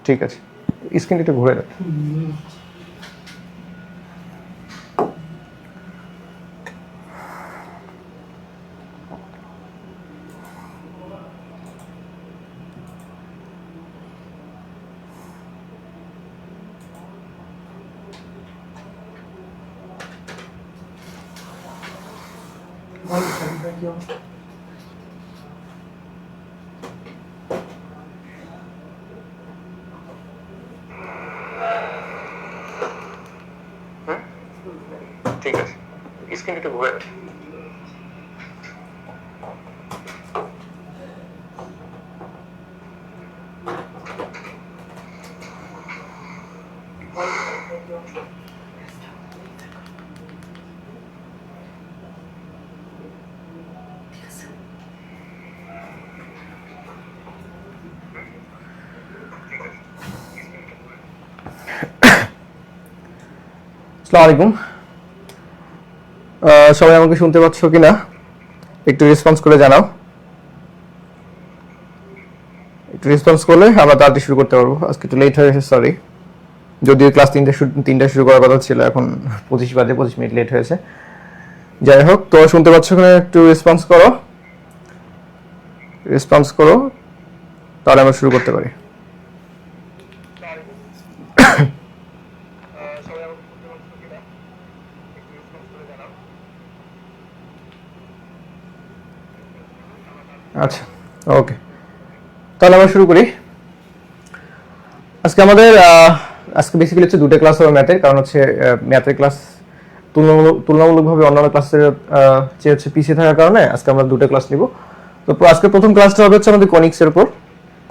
ঠিক আছে, স্ক্রিনটা একটু ঘুরে দাও। ঠিক আছে, স্ক্রিনটা একটু ঘুরে দাও। আসসালামু আলাইকুম, সবাই আমাকে শুনতে পাচ্ছ কিনা একটু রেসপন্স করে জানাও। একটু রেসপন্স করলে আমরা তাড়াতাড়ি শুরু করতে পারবো। আজকে একটু লেট হয়ে গেছে, সরি। যদিও ক্লাস তিনটা শুরু করার কথা ছিল, এখন 25 বাজে, 25 মিনিট লেট হয়েছে। যাই হোক, তো শুনতে পাচ্ছ কিনা একটু রেসপন্স করো, তাহলে আমরা শুরু করতে পারি। আচ্ছা, ওকে, তাহলে আমরা শুরু করি। আজকে বেসিক্যালি হচ্ছে দুটো ক্লাস হবে ম্যাথের, কারণ হচ্ছে ম্যাথের ক্লাস তুলনামূলকভাবে অন্যান্য ক্লাসের চেয়ে হচ্ছে পিছিয়ে থাকার কারণে আজকে আমরা দুটো ক্লাস নিব। তো আজকে প্রথম ক্লাসটা হবে হচ্ছে আমাদের কনিক্সের উপর,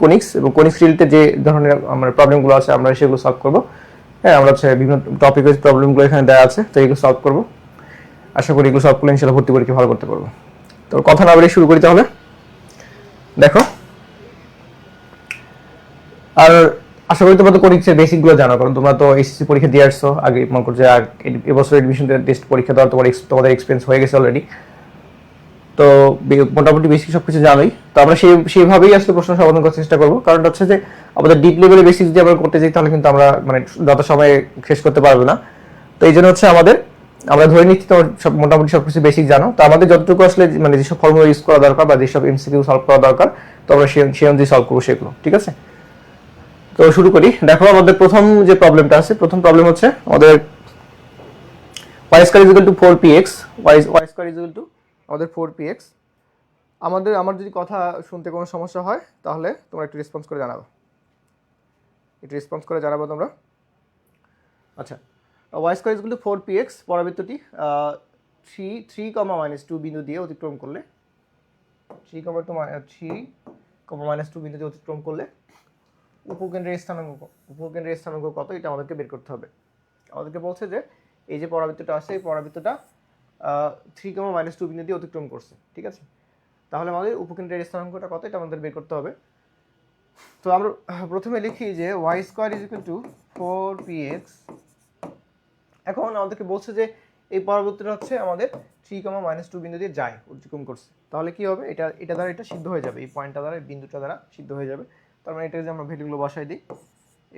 কনিক্স এবং কনিক্স রিলেটেড যে ধরনের আমরা প্রবলেমগুলো আছে আমরা সেগুলো সলভ করব। হ্যাঁ, আমরা হচ্ছে বিভিন্ন টপিক ওয়াইজ প্রবলেমগুলো এখানে দেওয়া আছে, তো এগুলো সলভ করব। আশা করি এগুলো সলভ করলে ইনশাআল্লাহ ভর্তি পরীক্ষা ভালো করতে পারবো। তো কথা না বলে শুরু করি তাহলে। দেখো, আর আশা করি তোমরা তো কনিক্সের বেসিকগুলো জানো, কারণ তোমরা তো এসএসসি পরীক্ষা দিয়ে আসছো আগে, মনে করছো এবছর এডমিশন টেস্ট পরীক্ষা দেওয়ার তোমাদের এক্সপিরিয়েন্স হয়ে গেছে অলরেডি। তো মোটামুটি বেসিক সবকিছু জানোই। তো আমরা সেইভাবেই আসলে প্রশ্ন সমাধান করার চেষ্টা করবো, কারণ হচ্ছে যে আমাদের ডিপ লেভেলে বেসিক যদি আমরা করতে যাই তাহলে কিন্তু আমরা মানে যত সময় শেষ করতে পারবো না। তো এই জন্য হচ্ছে আমরা ধরে নিচ্ছি তোমার সব মোটামুটি সবকিছু বেসিক জানো। তো আমাদের যতটুকু আসলে মানে যেসব ফর্মুলা ইউজ করা দরকার বা যেসব এমসিকিউ সলভ করা দরকার, তো আমরা সেই অনুযায়ী সলভ করবো সেগুলো, ঠিক আছে? তো শুরু করি। দেখো, আমাদের প্রথম যে প্রবলেমটা আছে, প্রথম প্রবলেম হচ্ছে আমাদের y square is equal two 4px, y square is equal two আমাদের 4px। আমার যদি কথা শুনতে কোনো সমস্যা হয় তাহলে তোমরা একটু রেসপন্স করে জানাবো তোমরা। আচ্ছা, y square is equal two 4px পরাবৃত্তটি 3, -2 বিন্দু দিয়ে অতিক্রম করলে 3, -2 বিন্দু দিয়ে অতিক্রম করলে উপকেন্দ্রের স্থানাঙ্ক কত, এটা আমাদেরকে বের করতে হবে। আমাদেরকে বলছে যে এই যে পরাবৃত্তটা আছে, এই পরাবৃত্তটা 3, -2 বিন্দু দিয়ে অতিক্রম করছে, ঠিক আছে? তাহলে আমাদের উপকেন্দ্রের স্থানাঙ্কটা কত, এটা আমাদের বের করতে হবে। তো আমরা প্রথমে লিখি যে y square is equal two 4px। এখন আমাদেরকে বলছে যে এই পরাবৃত্তটা হচ্ছে আমাদের 3, -2 বিন্দু দিয়ে যায়, অতিক্রম করছে। তাহলে কি হবে, এটা দ্বারা এটা সিদ্ধ হয়ে যাবে, এই পয়েন্টটা দ্বারা, এই বিন্দুটা দ্বারা সিদ্ধ হয়ে যাবে। তার মানে এটা যে আমরা ভ্যালুগুলো বসাই দিই,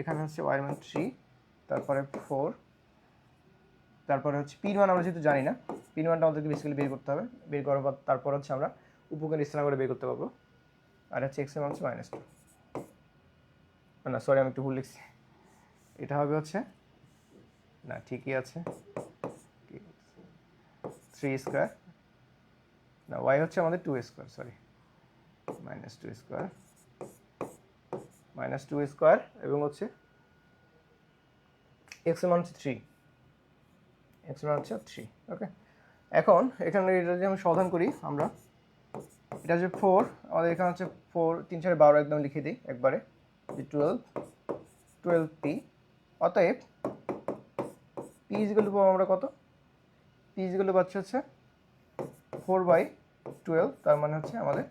এখানে হচ্ছে y মান 3, তারপরে 4, তারপরে হচ্ছে পি মান আমরা যেহেতু জানি না, পি মানটা আমাদেরকে বেসিক্যালি বের করতে হবে। বের করার পর তারপর হচ্ছে আমরা উপকেন্দ্র স্থানাঙ্ক বের করতে পারবো। আর হচ্ছে x এর মান হচ্ছে -2, না সরি আমি একটু ভুল লিখছি, এটা হবে হচ্ছে, না ঠিকই আছে, 3 স্কয়ার, না y হচ্ছে আমাদের 2 স্কয়ার, সরি -2 স্কয়ার এবং হচ্ছে x এর মান হচ্ছে 3, ওকে। এখন এখানে এটা যদি আমি সমাধান করি, আমরা এটা হচ্ছে 4, আমাদের এখানে হচ্ছে 4, 3 4 12 একদম লিখে দিই একবারে, 12p। অতএব p ইজ ইকুয়াল টু আমরা কত, p ইজ ইকুয়াল টু পাচ্ছি হচ্ছে 4/12, তার মানে হচ্ছে আমাদের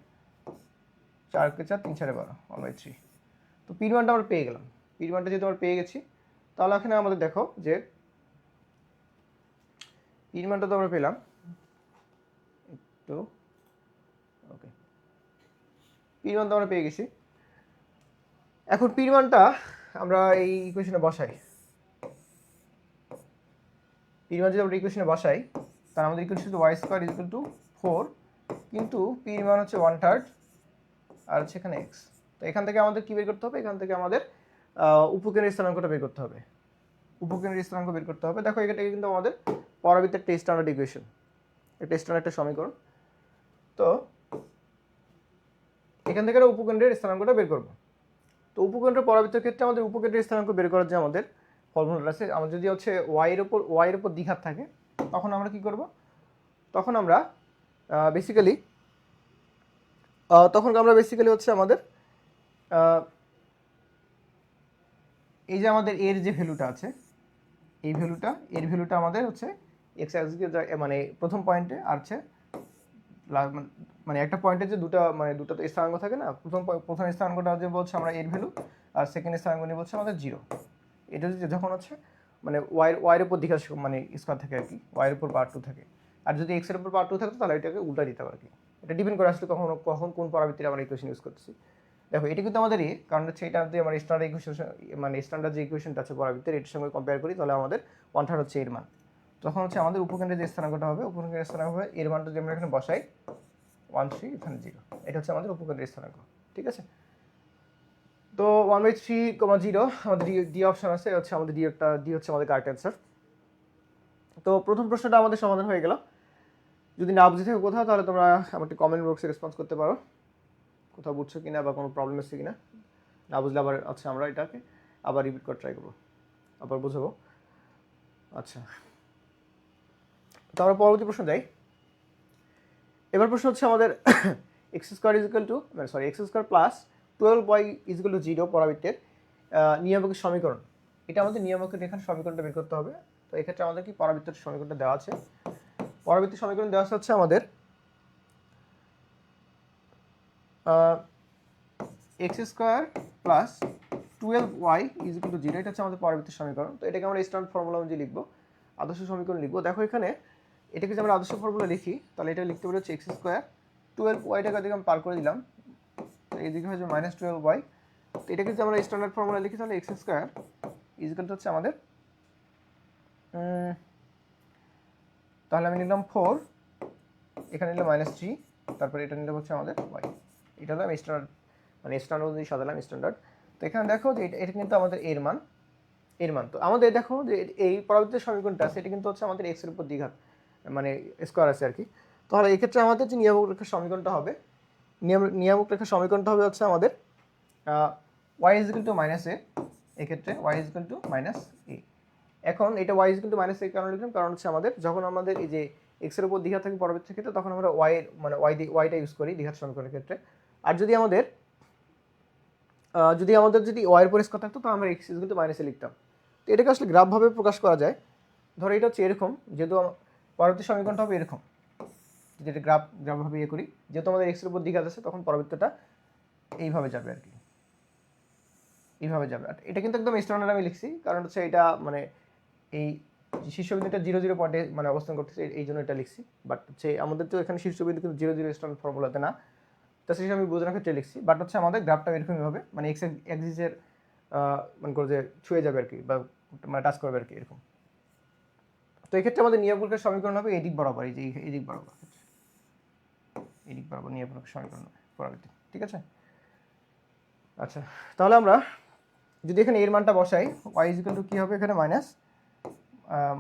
4 কে 4, 3 4 12, 1/3। তো p মানটা আমরা পেয়ে গেলাম। p মানটা যেহেতু আমরা পেয়ে গেছি, তাহলে এখানে আমাদের দেখো যে p মানটা তো আমরা পেলাম, তো ওকে, p মান তো আমরা পেয়ে গেছি। এখন পির মানটা আমরা এই ইকুয়েশনে বসাই। পির মান যদি আমরা ইকুয়েশনে বসাই, তাহলে আমাদের ইকুয়েশন হচ্ছে Y square is equal to 4, কিন্তু পির মান হচ্ছে 1/3 আর হচ্ছে এখানে এক্স। তো এখান থেকে আমাদের কি বের করতে হবে? এখান থেকে আমাদের উপকেন্দ্রের স্থানাঙ্কটা বের করতে হবে। উপকেন্দ্রের স্থানাঙ্ক বের করতে হবে। দেখো এটা কিন্তু আমাদের পরাবৃত্তের টেস্ট স্ট্যান্ডার্ড ইকুয়েশন, এটা স্ট্যান্ডার্ড একটা সমীকরণ। তো এখান থেকে উপকেন্দ্রের স্থানাঙ্কটা বের করব। তো উপকেন্দ্র পরাবৃত্তের ক্ষেত্রে আমাদের উপকেন্দ্রের স্থানাঙ্ক বের করার যে আমাদের ফর্মুলাটা আছে, আমাদের যদি হচ্ছে ওয়াইয়ের উপর দ্বিঘাত থাকে, তখন আমরা কি করব? তখন আমরা বেসিক্যালি হচ্ছে আমাদের এই যে আমাদের এর যে ভ্যালুটা আছে, এর ভ্যালুটা আমাদের হচ্ছে এক্স অ্যাক্সিসে মানে প্রথম পয়েন্টে আর হচ্ছে মানে একটা পয়েন্টে যে দুটো তো স্থানাঙ্ক থাকে না, প্রথম স্থানাঙ্কটা যে বলছে আমরা এর ভ্যালু, আর সেকেন্ড স্থানাঙ্ক নিয়ে বলছে আমাদের 0। এটা যদি যখন হচ্ছে মানে ওয়াইয়ের উপর দ্বিঘাত মানে স্কোয়ার থাকে আর কি, ওয়াইয়ের উপর পাওয়ার 2 থাকে, আর যদি এক্সের উপর পাওয়ার 2 থাকতো তাহলে এটাকে উল্টা দিতে হবে আর কি। এটা ডিপেন্ড করে আসলে কখন কোন পরাবৃত্তিতে আমরা ইকুয়েশন ইউজ করতেছি। দেখো এটা কিন্তু আমাদের কারণ হচ্ছে এটা যদি আমরা স্ট্যান্ডার্ড ইকুয়েশন মানে স্ট্যান্ডার্ড যে ইকুয়েশনটা আছে পরাবৃত্তের, এটার সঙ্গে কম্পেয়ার করি, তাহলে আমাদের 1/3 হচ্ছে এর মান। তখন হচ্ছে আমাদের উপকেন্দ্রের যে স্থানাঙ্কটা হবে, উপকেন্দ্রের স্থানাঙ্ক হবে এর মানটা যদি আমরা এখানে বসাই 1/3, এখানে 0, এটা হচ্ছে আমাদের উপকেন্দ্রের স্থানাঙ্ক। ঠিক আছে? তো 1/3, 0 আমাদের ডি অপশন আছে, হচ্ছে আমাদের ডি হচ্ছে আমাদের কারেক্ট অ্যান্সার। তো প্রথম প্রশ্নটা আমাদের সমাধান হয়ে গেল। যদি না বুঝে থাকো কোথাও, তাহলে তোমরা আমাকে কমেন্ট বক্সে রেসপন্স করতে পারো, কোথাও বুঝছো কিনা বা কোনো প্রবলেম হচ্ছে কিনা। না বুঝলে আবার আচ্ছা আমরা এটাকে আবার রিপিট করে ট্রাই করবো, আবার বুঝাবো। আচ্ছা, তো আমরা পরবর্তী প্রশ্ন যাই। এবার প্রশ্ন হচ্ছে আমাদের x square plus 12y is equal to 0 পরাবৃত্তের নিয়ামকের সমীকরণ। এটা আমাদের নিয়ামকের এখানে সমীকরণটা বের করতে হবে। তো এক্ষেত্রে আমাদের কি পরাবৃত্তের সমীকরণটা দেওয়া আছে, পরাবৃত্তের সমীকরণ দেওয়া হচ্ছে আমাদের x square plus 12y is equal to 0, এটা হচ্ছে আমাদের পরাবৃত্তের সমীকরণ। তো এটাকে আমরা স্ট্যান্ডার্ড ফর্মুলা অনুযায়ী লিখবো, আদর্শ সমীকরণ লিখবো। দেখো এখানে এটাকে যদি আমরা আদর্শ ফর্মুলা লিখি, তাহলে এটা লিখতে পারি হচ্ছে এক্স স্কোয়ার 12y-টাকে দিকে আমি পার করে দিলাম, এইদিকে হচ্ছে -12y। তো এটাকে যদি আমরা স্ট্যান্ডার্ড ফর্মুলা লিখি, তাহলে x square is equal to হচ্ছে আমাদের তাহলে আমি নিলাম 4, এখানে নিলাম -3, তারপরে এটা নিলাম হচ্ছে আমাদের y। এটা হলো আমি স্ট্যান্ডার্ড মানে স্ট্যান্ডার্ড অনুযায়ী সাজালাম স্ট্যান্ডার্ড। তো এখানে দেখো যে এটা কিন্তু আমাদের এর মান। তো আমাদের দেখো যে এই পরবর্তী সমীকরণটা আছে, এটা কিন্তু হচ্ছে আমাদের এক্স এর উপর দ্বিঘাত মানে স্কোয়ার আছে আর কি। তাহলে এক্ষেত্রে আমাদের যে নিয়ামক রেখার সমীকরণটা হবে, নিয়ামক রেখার সমীকরণটা হবে হচ্ছে আমাদের y is equal two -a, এক্ষেত্রে y is equal two -a। এখন এটা y is equal two -a কারণ লিখলাম, কারণ হচ্ছে আমাদের যখন আমাদের এই যে এক্স এর উপর দ্বিঘাত থাকে পরবর্তী ক্ষেত্রে, তখন আমরা y এর মানে yটা ইউজ করি দ্বিঘাত সমীকরণের ক্ষেত্রে। আর যদি আমাদের যদি y এর উপর স্কোয়ার থাকতো, তো আমরা x is equal two -a লিখতাম। তো এটাকে আসলে গ্রাফভাবে প্রকাশ করা যায়। ধরো এটা হচ্ছে এরকম, যেহেতু পরবর্তী সমীকরণটা হবে এরকম, যেটা গ্রাফভাবে ইয়ে করি, যেহেতু আমাদের এক্স এর উপর দ্বিঘাত আছে, তখন পরবর্তীটা এইভাবে যাবে আর কি, এইভাবে যাবে। আর এটা কিন্তু একদম স্ট্যান্ডার্ড আমি লিখছি, কারণ হচ্ছে এটা মানে এই শীর্ষবিন্দুটা 0 পয়েন্টে মানে অবস্থান করতেছে, এই জন্য এটা লিখছি। বাট হচ্ছে আমাদের তো এখানে শীর্ষবিন্দু কিন্তু 0 স্ট্যান্ডার্ড ফর্মুলাতে না, তো সেটা আমি বোঝানোর ক্ষেত্রে লিখছি। বাট হচ্ছে আমাদের গ্রাফটা এরকমই হবে, মানে এক্স অ্যাক্সিসের মানে করে যে ছুঁয়ে যাবে আর কি, বা মানে টাচ করবে আর কি, এরকম। তো এক্ষেত্রে আমাদের নিয়ামকের সমীকরণ হবে এদিক বরাবর, এই যে এদিক বরাবর, এদিক বরাবর নিয়ামকের সমীকরণ পরাবৃত্তি। ঠিক আছে? আচ্ছা, তাহলে আমরা যদি এখানে এর মানটা বসাই, y ইজ ইকুয়াল টু কী হবে, এখানে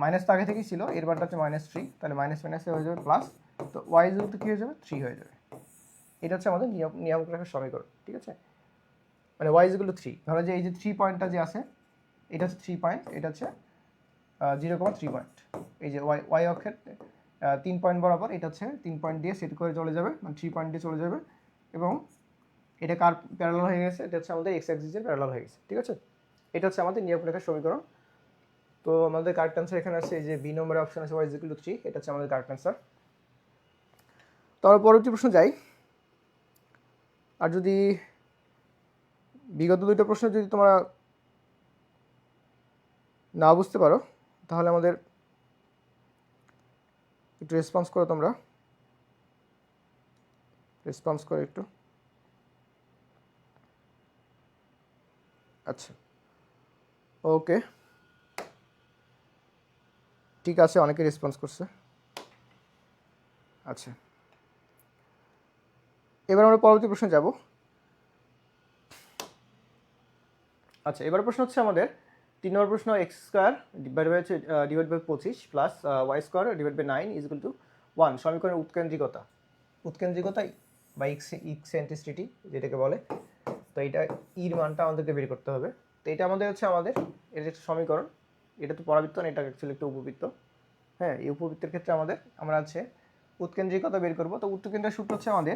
মাইনাস তো আগে থেকেই ছিল, এর মানটা হচ্ছে -3, তাহলে মাইনাস হয়ে যাবে প্লাস, তো y ইজ ইকুয়াল টু কী হয়ে যাবে, 3 হয়ে যাবে। এটা হচ্ছে আমাদের নিয়ামক রেখার সমীকরণ। ঠিক আছে? মানে y ইজ ইকুয়াল টু 3, ধরো যে এই যে 3 পয়েন্টটা যে আছে, এটা হচ্ছে 3 পয়েন্ট, এটা হচ্ছে 0,3 পয়েন্ট। এই যে y অক্ষের 3 পয়েন্ট বরাবর, এটা হচ্ছে 3 পয়েন্ট দিয়ে সেট করে চলে যাবে, মানে 3 পয়েন্ট দিয়ে চলে যাবে, এবং এটা কার প্যারালাল হয়ে গেছে, এটা হচ্ছে আমাদের এক্স অ্যাক্সিসের প্যারালাল হয়ে গেছে। ঠিক আছে? এটা হচ্ছে আমাদের নিয়ামক রেখার সমীকরণ। তো আমাদের কারেক্ট অ্যান্সার এখানে আছে, এই যে বি নম্বরের অপশন আছে y ইজ ইকুয়াল টু 3, এটা হচ্ছে আমাদের কারেক্ট অ্যান্সার। তো আমরা পরবর্তী প্রশ্ন যাই। আর যদি বিগত দুইটা প্রশ্ন যদি তোমরা না বুঝতে পারো, তাহলে আমাদের একটু রেসপন্স করো, তোমরা রেসপন্স করো একটু। আচ্ছা, ওকে, ঠিক আছে, অনেকে রেসপন্স করছে। আচ্ছা, এবার আমরা পরবর্তী প্রশ্নে যাব। আচ্ছা, এবার প্রশ্ন হচ্ছে আমাদের 3 নম্বর প্রশ্ন, X square divide by 25 plus Y square divide by 9 is equal to 1 সমীকরণের উৎকেন্দ্রিকতা বা ইকসেন্ট্রিসিটি যেটাকে বলে। তো এটা ইর মানটা আমাদেরকে বের করতে হবে। তো এটা আমাদের হচ্ছে এর একটা সমীকরণ। এটা তো পরাবৃত্ত না, এটা অ্যাকচুয়ালি একটা উপবৃত্ত। হ্যাঁ, এই উপবৃত্তের ক্ষেত্রে আমরা আছে উৎকেন্দ্রিকতা বের করব। তো উৎকেন্দ্রের সূত্র হচ্ছে আমাদের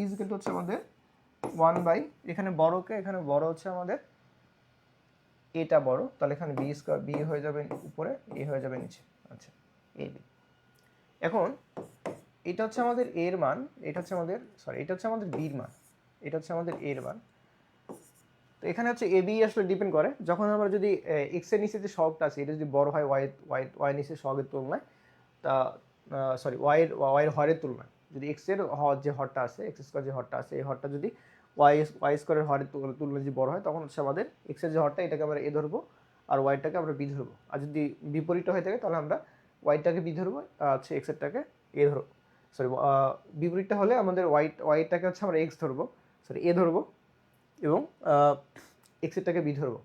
ইজ ইকুয়াল টু হচ্ছে আমাদের 1 বাই, এখানে এখানে বড় হচ্ছে আমাদের এটা বড়, তাহলে এখানে বি স্কোয়ার, বি হয়ে যাবে উপরে, এ হয়ে যাবে নিচে। আচ্ছা, এ বি। এখন এটা হচ্ছে আমাদের এর মান, এটা হচ্ছে আমাদের বির মান, এটা হচ্ছে আমাদের এর মান। তো এখানে হচ্ছে এ বি আসলে ডিপেন্ড করে, যখন আমরা যদি এক্স এর নিচে যে সহগটা আছে এটা যদি বড় হয় ওয়াই নিচে সহগের তুলনায়, তা ওয়াই এর হরের তুলনায়, যদি এক্স এর যে হরটা আছে, এক্স স্কোয়ার যে হরটা আছে, এই হরটা যদি ওয়াই স্কোয়ারের হরের তুলনায় যদি বড় হয়, তখন হচ্ছে আমাদের এক্স এর যে হরটা এটাকে আমরা এ ধরবো আর ওয়াইটাকে আমরা বি ধরবো। আর যদি বিপরীত হয়ে থাকে তাহলে আমরা ওয়াইটাকে বি ধরবো আর হচ্ছে এক্স এরটাকে এ ধরবো। বিপরীতটা হলে আমাদের ওয়াইটাকে হচ্ছে আমরা এক্স ধরবো, এ ধরবো, এবং এক্স এরটাকে বি ধরবো।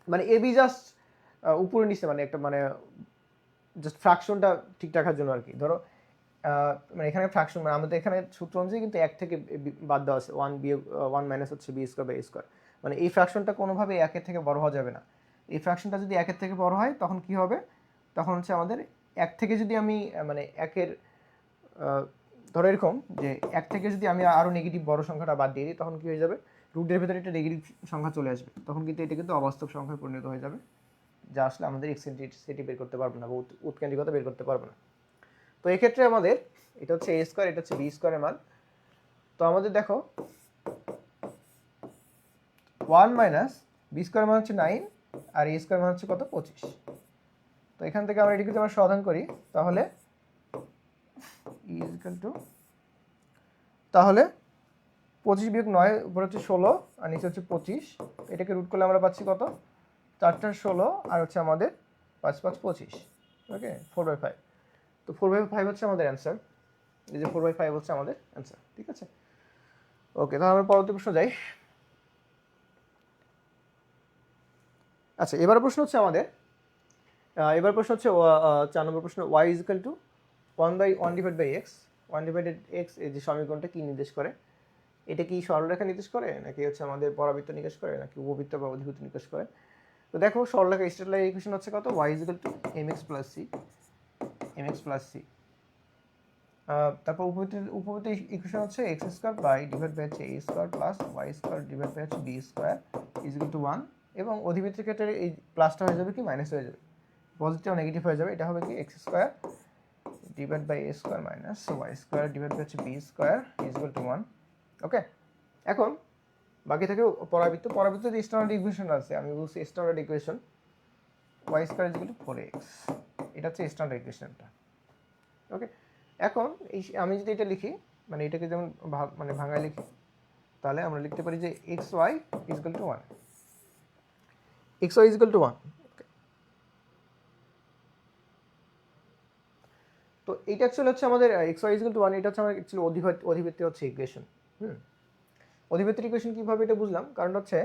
মানে এ বি জাস্ট উপরে নিচে, মানে একটা মানে জাস্ট ফ্র্যাকশনটা ঠিক রাখার জন্য আর কি। ধরো মানে এখানে ফ্র্যাকশন, মানে আমাদের এখানে সূত্র অনুযায়ী কিন্তু 1 থেকে বাদ দেওয়া আছে, 1 মাইনাস হচ্ছে B square by A square. মানে এই ফ্র্যাকশনটা কোনোভাবে 1 থেকে বড় হওয়া যাবে না। এই ফ্র্যাকশনটা যদি 1 থেকে বড় হয় তখন কি হবে, তখন হচ্ছে আমাদের 1 থেকে যদি আমি মানে 1 ধরো এরকম যে 1 থেকে যদি আমি আরও নেগেটিভ বড় সংখ্যাটা বাদ দিয়ে দিই, তখন কি হয়ে যাবে, রুটের ভেতরে একটা নেগেটিভ সংখ্যা চলে আসবে, তখন কিন্তু এটা কিন্তু অবাস্তব সংখ্যায় পরিণত হয়ে যাবে, যা আসলে আমাদের এক্সেন্ট্রিসিটি বের করতে পারবো না বা উৎকেন্দ্রিকতা বের করতে পারবো না। তো এক্ষেত্রে আমাদের এটা হচ্ছে এ স্কোয়ার, এটা হচ্ছে বি স্কোয়ারের মান। তো আমাদের দেখো 1 মাইনাস বি স্কোয়ার মান হচ্ছে 9 আর এ স্কোয়ার মান হচ্ছে কত, 25। তো এখান থেকে আমরা এটিকে যদি আমরা সমাধান করি তাহলে তাহলে 25 বিয়োগ 9 উপরে হচ্ছে 16 আর নিচে হচ্ছে 25। এটাকে রুট করলে আমরা পাচ্ছি কত, 4 16 আর হচ্ছে আমাদের 5 5 25। ওকে, 4/5। তো 4/5 হচ্ছে আমাদের অ্যান্সার। এই যে 4/5 হচ্ছে আমাদের অ্যান্সার, ঠিক আছে। ওকে, তাহলে আমরা পরবর্তী প্রশ্ন যাই। আচ্ছা, এবার প্রশ্ন হচ্ছে আমাদের 4 নম্বর প্রশ্ন, y is equal to 1 divide by X, 1 divided X, এই যে সমীকরণটা কি নির্দেশ করে? এটা কি সরলরেখা নির্দেশ করে, নাকি হচ্ছে আমাদের পরাবৃত্ত নির্দেশ করে, নাকি উপবৃত্ত বা অধিবৃত্ত নির্দেশ করে? তো দেখো, সরলরেখা স্ট্রেট লাইন ইকুয়েশন হচ্ছে কত, y is equal to mx plus c, তারপর উপবৃত্ত ইকুয়েশন হচ্ছে x square by divide by হচ্ছে A square plus Y square divide by হচ্ছে B square is equal to 1, এবং অধিবৃত্তের ক্ষেত্রে এই প্লাসটা হয়ে যাবে কি মাইনাস হয়ে যাবে, পজিটিভ নেগেটিভ হয়ে যাবে। এটা হবে কি X square divide by A square minus Y square divide by হচ্ছে B square is equal to 1। Okay, এখন বাকি থাকে পরাবৃত্ত যে স্ট্যান্ডার্ড ইকুয়েশন আছে, আমি বলছি standard equation Y square is equal to 4x, এটা হচ্ছে স্ট্যান্ডার্ড ইকুয়েশনটা। ওকে, এখন আমি যদি এটা লিখি, মানে এটাকে যেমন মানে ভাঙায় লিখি, তাহলে আমরা লিখতে পারি যে X Y is equal to 1, X Y is equal to 1। তো এইটা অ্যাকচুয়ালি হচ্ছে আমাদের X Y is equal to 1, এটা হচ্ছে আমাদের অ্যাকচুয়ালি অধিবৃত্তি হচ্ছে ইকুয়েশন। অধিবৃত্তির ইকুয়েশন কীভাবে এটা বুঝলাম, কারণ হচ্ছে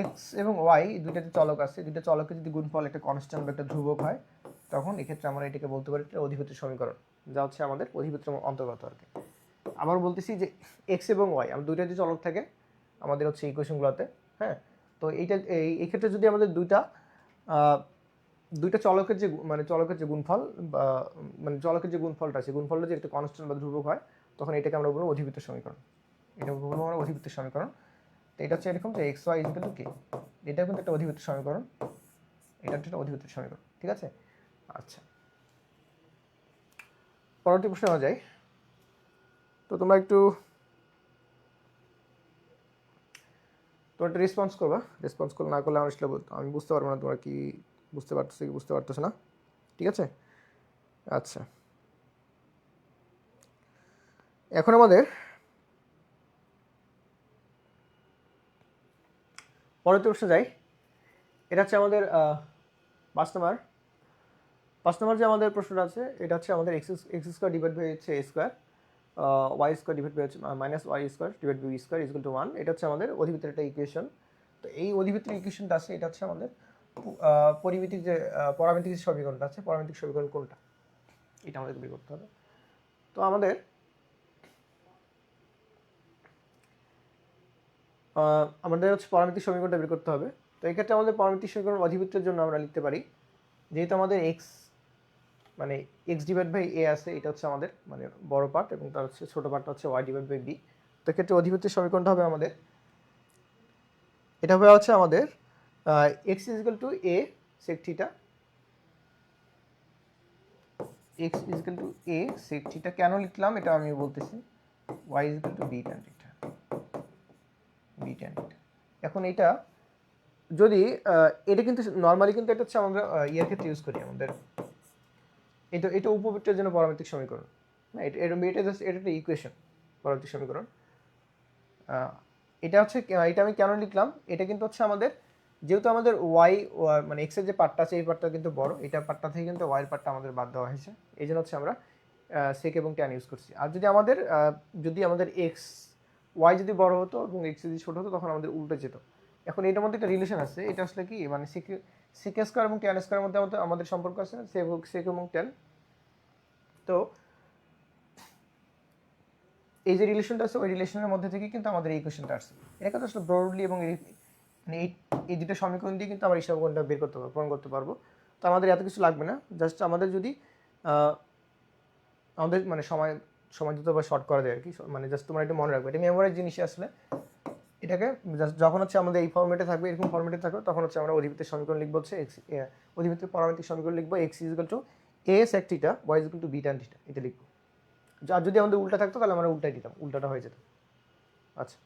এক্স এবং ওয়াই দুইটাতে চলক আছে, দুইটা চলকের যদি গুণফল একটা কনস্ট্যান্ট বা একটা ধ্রুবক হয়, তখন এক্ষেত্রে আমরা এটাকে বলতে পারি এটা অধিবৃত্তির সমীকরণ, যা হচ্ছে আমাদের অধিবৃত্তির অন্তর্গত আর কি। আবার বলতেছি যে এক্স এবং ওয়াই আমার দুইটা যে চলক থাকে আমাদের হচ্ছে ইকুয়েশনগুলোতে, হ্যাঁ, তো এই ক্ষেত্রে যদি আমাদের দুইটা চলকের যে গুণফল বা মানে চলকের যে গুণফলটা আছে, গুণফলটা যে একটা কনস্ট্যান্ট বা ধ্রুবক হয়, তখন এটাকে আমরা বলবো অধিবৃত্তির সমীকরণ। এটা বলবো আমরা অধিবৃত্তির সমীকরণ। তো এটা হচ্ছে এরকম যে X Y is equal to কি, এটা কিন্তু একটা অধিবৃত্তির সমীকরণ, এটা একটা অধিবৃত্তির সমীকরণ, ঠিক আছে। আচ্ছা, পরবর্তী প্রশ্নে আমরা যাই। তো তোমরা একটু রেসপন্স করবা, রেসপন্স না করলে আমি বুঝতে পারবো না তোমরা কি বুঝতে পারতেছো কি বুঝতে পারতেছো না, ঠিক আছে। আচ্ছা, এখন আমাদের পরবর্তী প্রশ্নে যাই। এটা হচ্ছে আমাদের 5 নম্বর যে আমাদের প্রশ্নটা আছে, এটা হচ্ছে আমাদের এক্স স্কোয়ার ডিভাইড বাই হচ্ছে A square, Y square divide by হচ্ছে minus Y square divide by B square is equal to 1। এটা হচ্ছে আমাদের অধিবৃত্তের একটা ইকুয়েশন। তো এই অধিবৃত্তের ইকুয়েশনটা আছে, এটা হচ্ছে আমাদের পরিমিতিক যে পরামিতিক যে সমীকরণটা আছে, পরামিতিক সমীকরণ কোনটা, এটা আমাদেরকে বের করতে হবে। তো আমাদের হচ্ছে পরামিতিক সমীকরণটা বের করতে হবে। তো এই ক্ষেত্রে আমাদের পরামিতিক সমীকরণ অধিবৃত্তের জন্য আমরা লিখতে পারি, যেহেতু আমাদের এক্স মানে এক্স ডিভাইড বাই এ আছে, এটা হচ্ছে আমাদের মানে বড় পার্ট, এবং তার হচ্ছে ছোটো পার্টটা হচ্ছে ওয়াই ডিভাইড বাই বি। তো এক্ষেত্রে অধিবৃত্তের সমীকরণটা হবে আমাদের, এটা হবে হচ্ছে আমাদের X is equal to A sec theta, X is equal to A sec theta. কেন লিখলাম এটা আমি বলতেছি, Y is equal to B tan theta, B tan theta. এখন এটা যদি এটা কিন্তু নর্মালি কিন্তু এটা হচ্ছে আমরা ইয়ার ক্ষেত্রে ইউজ করি আমাদের, এটা উপবৃত্তের জন্য পরামিতিক সমীকরণ না, এটা জাস্ট এটা একটা ইকুয়েশন, পরামিতিক সমীকরণ। এটা হচ্ছে এটা আমি কেন লিখলাম, এটা কিন্তু হচ্ছে আমাদের যেহেতু আমাদের ওয়াই মানে এক্সের যে পার্টটা আছে এই পার্টটা কিন্তু বড়, এটা পার্টটা থেকে কিন্তু ওয়াইয়ের পার্টটা আমাদের বাদ দেওয়া হয়েছে, এই জন্য হচ্ছে আমরা সেক এবং ট্যান ইউজ করছি। আর যদি আমাদের এক্স ওয়াই যদি বড় হতো এবং এক্স যদি ছোট হতো, তখন আমাদের উল্টে যেত। এখন এটার মধ্যে একটা রিলেশন আছে, এটা আসলে কি মানে সেক স্কোয়ার এবং ট্যান স্কোয়ারের মধ্যে আমাদের সম্পর্ক আছে সেক এবং ট্যান। তো এই যে রিলেশনটা আছে, ওই রিলেশনের মধ্যে থেকে কিন্তু আমাদের এই কোয়েশ্চেনটা আসছে। এটা কিন্তু আসলে ব্রডলি এবং মানে এই দুটো সমীকরণ দিয়ে কিন্তু আমরা এই সমীকরণটা বের করতে পারবো, প্রমাণ করতে পারবো। তো আমাদের এত কিছু লাগবে না, জাস্ট আমাদের যদি আমাদের মানে সময় দ্রুত বা শর্ট করা যায় আর কি, মানে জাস্ট তোমরা একটু মনে রাখবে, এটা মেমোরাইজ জিনিসই আসলে। এটাকে জাস্ট যখন হচ্ছে আমাদের এই ফর্মেটে থাকবে, এরকম ফর্মেটে থাকবে, তখন হচ্ছে আমরা অধিবৃত্তের সমীকরণ লিখবো, হচ্ছে অধিবৃত্তের পরামিতিক সমীকরণ লিখবো, X is equal to A sec theta, Y is equal to B tan theta, এটা লিখবো। আর যদি আমাদের উল্টা থাকতো তাহলে আমরা উল্টাই দিতাম, উল্টাটা হয়ে যেত। আচ্ছা,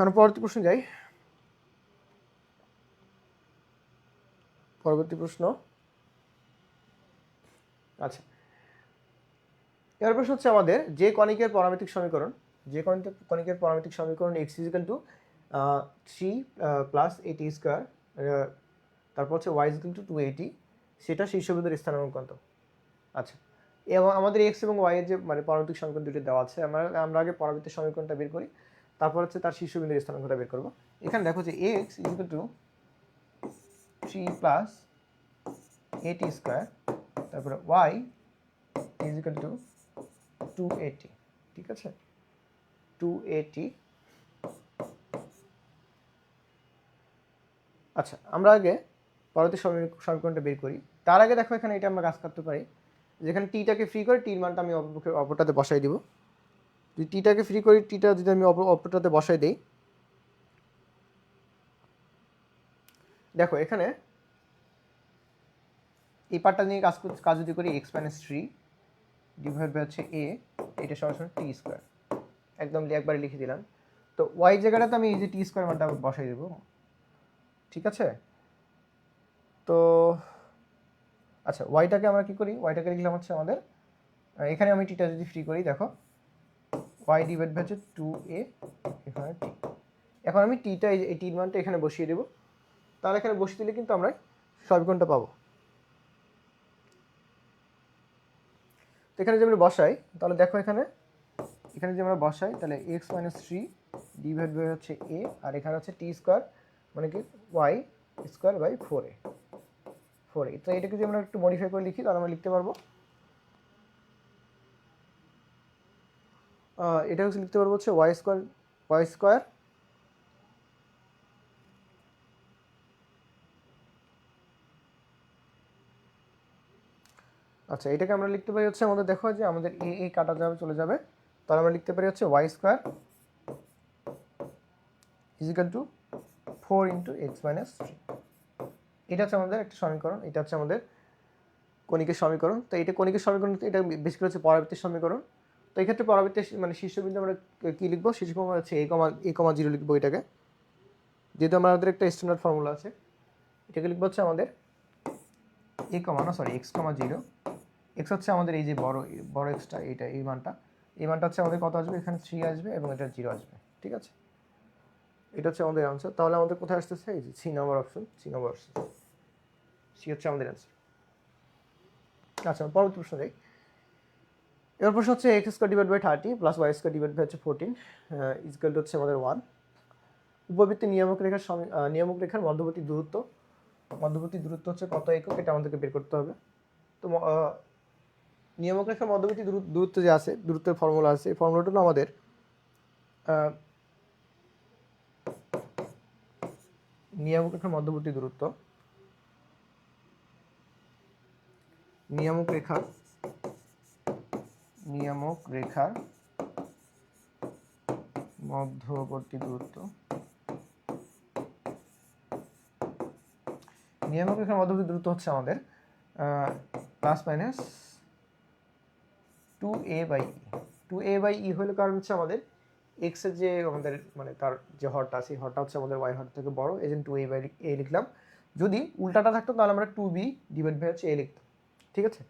আমরা পরবর্তী প্রশ্ন যাই। পরবর্তী প্রশ্ন, আচ্ছা, এবার প্রশ্ন হচ্ছে আমাদের যে কণিকের পরামিতিক সমীকরণ, x is equal two 3 plus এটি স্কোয়ার, তারপর হচ্ছে ওয়াই ইজ ইকুয়াল টু 280, সেটা শীর্ষবিন্দুর স্থানাঙ্ক কত। আচ্ছা, এবং আমাদের এক্স এবং ওয়াই এর যে মানে পরামিতিক সমীকরণ দুটো দেওয়া আছে, আমরা আগে পরামিতিক সমীকরণটা বের করি, তারপর হচ্ছে তার শীর্ষবিন্দুর স্থানাঙ্কটা বের করবো। এখানে দেখো যে x is equal two 3 plus এটি স্কোয়ার, তারপরে ওয়াই ইজ ইকুয়াল টু 280, ঠিক আছে, 280। আচ্ছা, আমরা আগে পরবর্তী সমীকরণটা বের করি। তার আগে দেখো এখানে এটা আমরা কাজ করতে পারি, যেখানে টিটাকে ফ্রি করে টির মানটা আমি অপরটাতে বসাই দিব। যদি টিটাকে ফ্রি করি, টিটা যদি আমি অপরটাতে বসাই দিই, দেখো এখানে এই পার্টটা নিয়ে কাজ যদি করি, এক্স মাইনাস 3 ডিভাইড বাই হচ্ছে এ, এটা সরাসরি টি স্কোয়ার, একদম একবারে লিখে দিলাম। তো ওয়াই জায়গাটাতে আমি এই যে টি স্কোয়ার মানটা বসাই দেবো, ঠিক আছে। তো আচ্ছা, ওয়াইটাকে আমরা কি করি, ওয়াইটাকে লিখলাম হচ্ছে আমাদের, এখানে আমি টিটা যদি ফ্রি করি, দেখো ওয়াই ডিভাইড বাই হচ্ছে 2a, এখানে টি। এখন আমি টিটা এই টির মানটা এখানে বসিয়ে দেবো, তাহলে এখানে বসিয়ে দিলে কিন্তু আমরা সমীকরণটা পাবো। তো এখানে যদি আমরা বসাই, তাহলে দেখো এখানে যদি আমরা বসাই, তাহলে এক্স মাইনাস 3 ডিভাইড বাই হচ্ছে এ, আর এখানে হচ্ছে টি স্কোয়ার মানে কি ওয়াই স্কোয়ার বাই 4a। তো এটাকে যদি আমরা একটু মডিফাই করে লিখি, তাহলে আমরা লিখতে পারবো, এটা হচ্ছে লিখতে পারবো হচ্ছে ওয়াই স্কোয়ার আচ্ছা, এটাকে আমরা লিখতে পারি হচ্ছে আমাদের, দেখো যে আমাদের এ কাটা যাবে, চলে যাবে, তাহলে আমরা লিখতে পারি হচ্ছে Y square is equal to 4 into X minus 3। এটা হচ্ছে আমাদের একটা সমীকরণ, এটা হচ্ছে আমাদের কণিকের সমীকরণ। তো এটা কণিকের সমীকরণ, এটা বেসিক্যালি হচ্ছে পরাবৃত্তের সমীকরণ। তো এই ক্ষেত্রে পরাবৃত্তের মানে শীর্ষবিন্দু আমরা কী লিখবো, শীর্ষবিন্দু হচ্ছে a, 0 লিখবো এটাকে, যেহেতু আমাদের একটা স্ট্যান্ডার্ড ফর্মুলা আছে। এটাকে লিখবো হচ্ছে আমাদের এক্স, 0। এক্স হচ্ছে আমাদের এই যে বড় এক্সটা, এই মানটা হচ্ছে আমাদের কত আসবে, এখানে 3 আসবে এবং এটা 0 আসবে, ঠিক আছে। এটা হচ্ছে আমাদের আনসার। তাহলে আমাদের কোথায় আসতেছে? এই যে C number option, C number option, C হচ্ছে আমাদের আনসার। আচ্ছা পরবর্তী প্রশ্ন যাই। এবার প্রশ্ন হচ্ছে x square divide by 30 plus Y square divide by হচ্ছে 14 ইজকাল টু হচ্ছে আমাদের 1। উপবৃত্তি নিয়ামক রেখার নিয়ামক রেখার মধ্যবর্তী দূরত্ব হচ্ছে কত একক, এটা আমাদেরকে বের করতে হবে। তো নিয়ামক রেখার মধ্যবর্তী দূরত্ব যে আছে, দূরত্বের ফর্মুলা আছে, এই ফর্মুলাটা হলো আমাদের নিয়ামক রেখার মধ্যবর্তী দূরত্ব, নিয়ামক রেখার মধ্যবর্তী দূরত্ব, নিয়ামক রেখার মধ্যবর্তী দূরত্ব হচ্ছে আমাদের প্লাস মাইনাস 2a/e হলো, কারণ হচ্ছে আমাদের এক্স এর যে আমাদের মানে তার যে হরটা আছে, হরটা হচ্ছে আমাদের ওয়াই হর থেকে বড়, এই জন্য 2a/a লিখলাম। যদি উল্টাটা থাকতো তাহলে আমরা 2b ডিভাইড বাই হচ্ছে a লিখতাম। ঠিক আছে,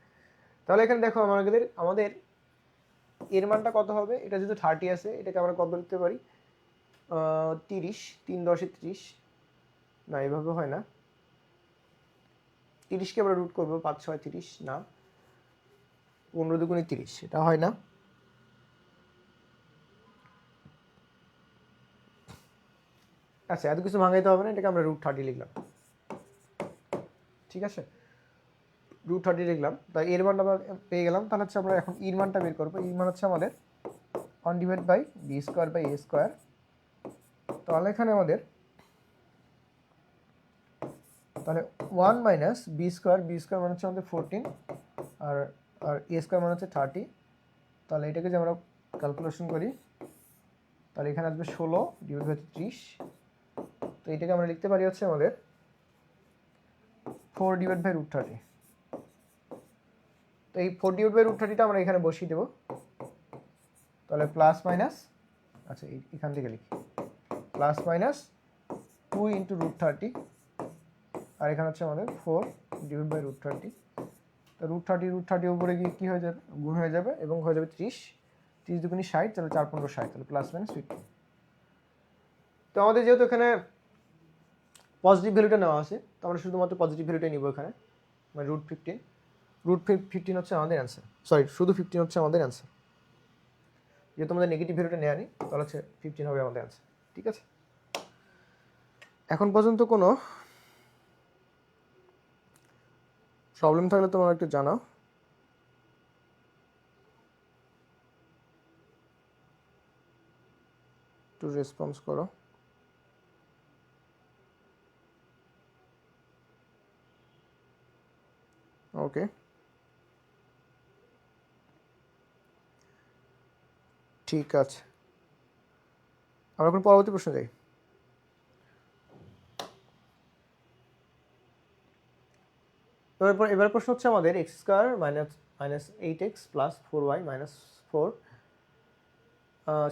তাহলে এখানে দেখো আমাদের এর মানটা কত হবে? এটা যেহেতু 30 আছে, এটাকে আমরা কত লিখতে পারি? 30, 3 10 30, না এভাবে হয় না, 30কে আমরা রুট করবো, 5 6 30, না 15 দুগুণে 30, এটা হয় না। আচ্ছা এত কিছু ভাঙাইতে হবে না, এটাকে আমরা √30 লিখলাম। ঠিক আছে, √30 লিখলাম, তাই এর মানটা আমরা পেয়ে গেলাম। তাহলে হচ্ছে আমরা এখন এর মানটা বের করবো। এর মান হচ্ছে আমাদের 1 divide by B square by A square. তাহলে এখানে আমাদের 1 মাইনাস বি স্কোয়ার মানে হচ্ছে আমাদের 14, আর আর এ স্কোয়ার মানে হচ্ছে 30। তাহলে এটাকে যে আমরা ক্যালকুলেশন করি, তাহলে এখানে আসবে 16 ডিভাইড বাই 30। তো এটাকে আমরা লিখতে পারি হচ্ছে আমাদের 4 ডিভাইড বাই √30। তো এই 4 ডিভাইড বাই √30টা আমরা এখানে বসিয়ে দেবো। তাহলে প্লাস মাইনাস, আচ্ছা এখান থেকে লিখি, প্লাস মাইনাস 2 ইন্টু √30, আর এখানে হচ্ছে আমাদের 4 ডিভাইড বাই √30। তো √30 উপরে গিয়ে কী হয়ে যাবে? গুণ হয়ে যাবে এবং হয়ে যাবে 30, 30 দুগুণে 60, তাহলে 4 15 60, তাহলে প্লাস মাইনাস 50। তো আমাদের যেহেতু এখানে পজিটিভ ভ্যালুটা নেওয়া আছে, তো আমরা শুধুমাত্র পজিটিভ ভ্যালুটাই নিব এখানে, মানে √15 হচ্ছে আমাদের অ্যান্সার। সরি, শুধু 15 হচ্ছে আমাদের অ্যান্সার। যেহেতু আমাদের নেগেটিভ ভ্যালুটা নেওয়া নেই, তাহলে হচ্ছে 15 হবে আমাদের অ্যান্সার। ঠিক আছে, এখন পর্যন্ত কোনো প্রবলেম থাকলে তোমরা একটু জানাও। একটু রেসপন্স করো। ওকে, ঠিক আছে, আমরা এখন পরবর্তী প্রশ্ন যাই। এবার প্রশ্ন হচ্ছে আমাদের x square minus 8x plus 4y minus 4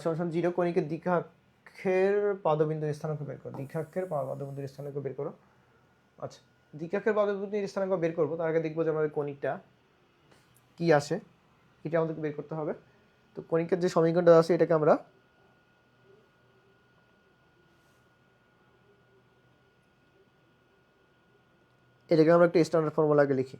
সমান 0 কণিকের দ্বিঘাক্ষের পাদবিন্দুর স্থানাঙ্ক বের করো। দ্বিঘাক্ষের পাদবিন্দুর স্থানাঙ্ক বের করো। আচ্ছা, দ্বিঘাক্ষের পাদবিন্দুর স্থানাঙ্ক বের করবো, তার আগে দেখবো যে আমাদের কণিকটা কি আসে, এটা আমাদেরকে বের করতে হবে। তো কণিকের যে সমীকরণটা আছে, এটাকে আমরা একটা স্ট্যান্ডার্ড ফর্মুলা আগে লিখি।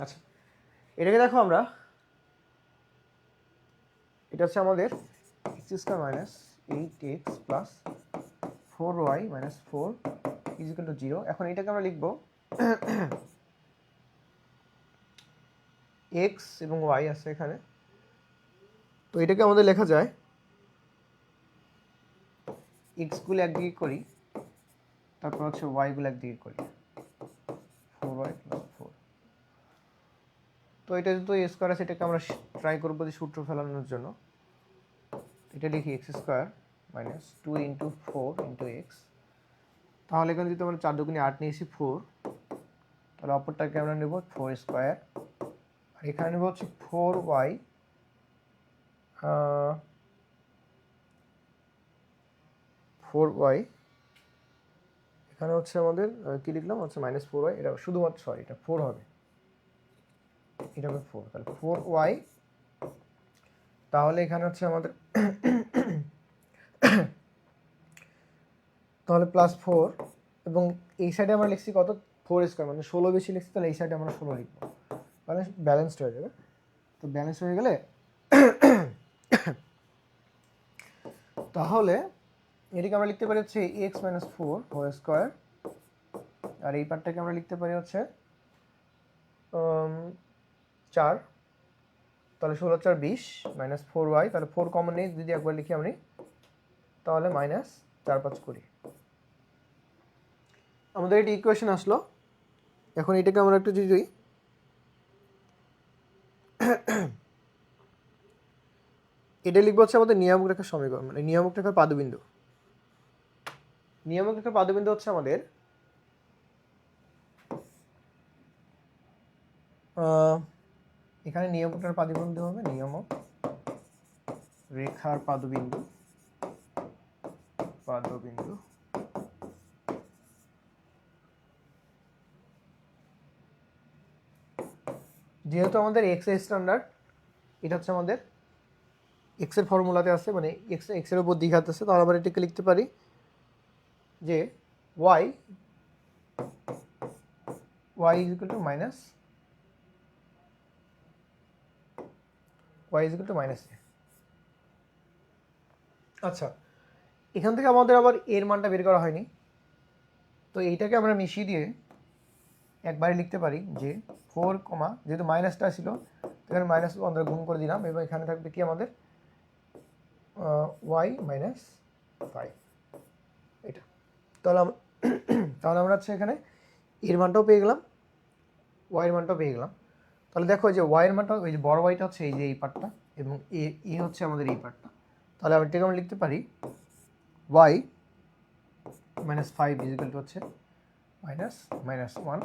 আচ্ছা, এটাকে দেখো আমরা, এটা হচ্ছে আমাদের x square minus 8x plus 4y minus 4 is equal to 0। এখন এটাকে আমরা লিখবো x এবং y আছে এখানে, তো এটাকে আমাদের লেখা যায় x গুলো একদিকে করি, তারপর হচ্ছে y গুলো একদিকে করি, 4y প্লাস 4। তো এটা যেহেতু a স্কোয়ার আছে, এটাকে আমরা ট্রাই করবো যে সূত্র ফেলানোর জন্য। এটা লিখি x square minus 2 into 4 into x. তাহলে এখানে যদি আমরা 4 দুগুণে 8 নিয়েছি 4, তাহলে অপরটাকে আমরা নেব 4 স্কোয়ার, আর এখানে নেব হচ্ছে 4y 4y, এখানে হচ্ছে আমাদের কি লিখলাম হচ্ছে -4y, এটা শুধুমাত্র সরি এটা 4 হবে, এটা হবে 4, তাহলে 4y, তাহলে এখানে হচ্ছে আমাদের তাহলে +4, এবং এই সাইডে আমরা লিখছি কত 4 স্কোয়ার, মানে 16 বেশি লিখছি, তাহলে এই সাইডে আমরা 16 লিখবো, মানে ব্যালেন্সড হয়ে যাবে। তো ব্যালেন্স হয়ে গেলে তাহলে এটিকে আমরা লিখতে পারি হচ্ছে x - 4 হোল স্কোয়ার, আর এই পার্টটাকে আমরা লিখতে পারি হচ্ছে 4, তাহলে 16 4 20 -4y, তাহলে 4 কমন নেই, যদি একবার লিখি আমি তাহলে -4 5 20। আমাদের এটি ইকুয়েশন আসলো। এখন এটাকে আমরা একটু যদি এটা লিখবো হচ্ছে আমাদের নিয়ামক রেখার সমীকরণ, মানে নিয়ামক রেখার পাদবিন্দু। নিয়ামক রেখার পাদবিন্দু হচ্ছে আমাদের এখানে নিয়ামক রেখার পাদবিন্দু হবে নিয়ামক রেখার পাদবিন্দু, যেহেতু আমাদের এক্স এর স্ট্যান্ডার্ড, এটা হচ্ছে আমাদের এক্স এর ফর্মুলাতে আছে, মানে এক্স এর উপর দ্বিঘাত আছে, তাহলে আমরা এটাকে লিখতে পারি যে y is equal to -a। আচ্ছা, এখান থেকে আমাদের আবার এর মানটা বের করা হয়নি, তো এইটাকে আমরা মিশিয়ে দিয়ে একবারে লিখতে পারি যে 4, যেহেতু মাইনাসটা ছিল এখানে মাইনাস আমরা গুণ করে দিলাম, এবং এখানে থাকবে কি আমাদের y -5, এটা। তাহলে আমরা হচ্ছে এখানে এর মানটাও পেয়ে গেলাম, y এর মানটাও পেয়ে গেলাম। তাহলে দেখো যে y এর মানটা, ওই যে বড় yটা হচ্ছে এই যে এই পার্টটা, এবং এ হচ্ছে আমাদের এই পার্টটা, তাহলে এটাকে আমরা লিখতে পারি y -5 ইজ ইকুয়াল টু হচ্ছে -1,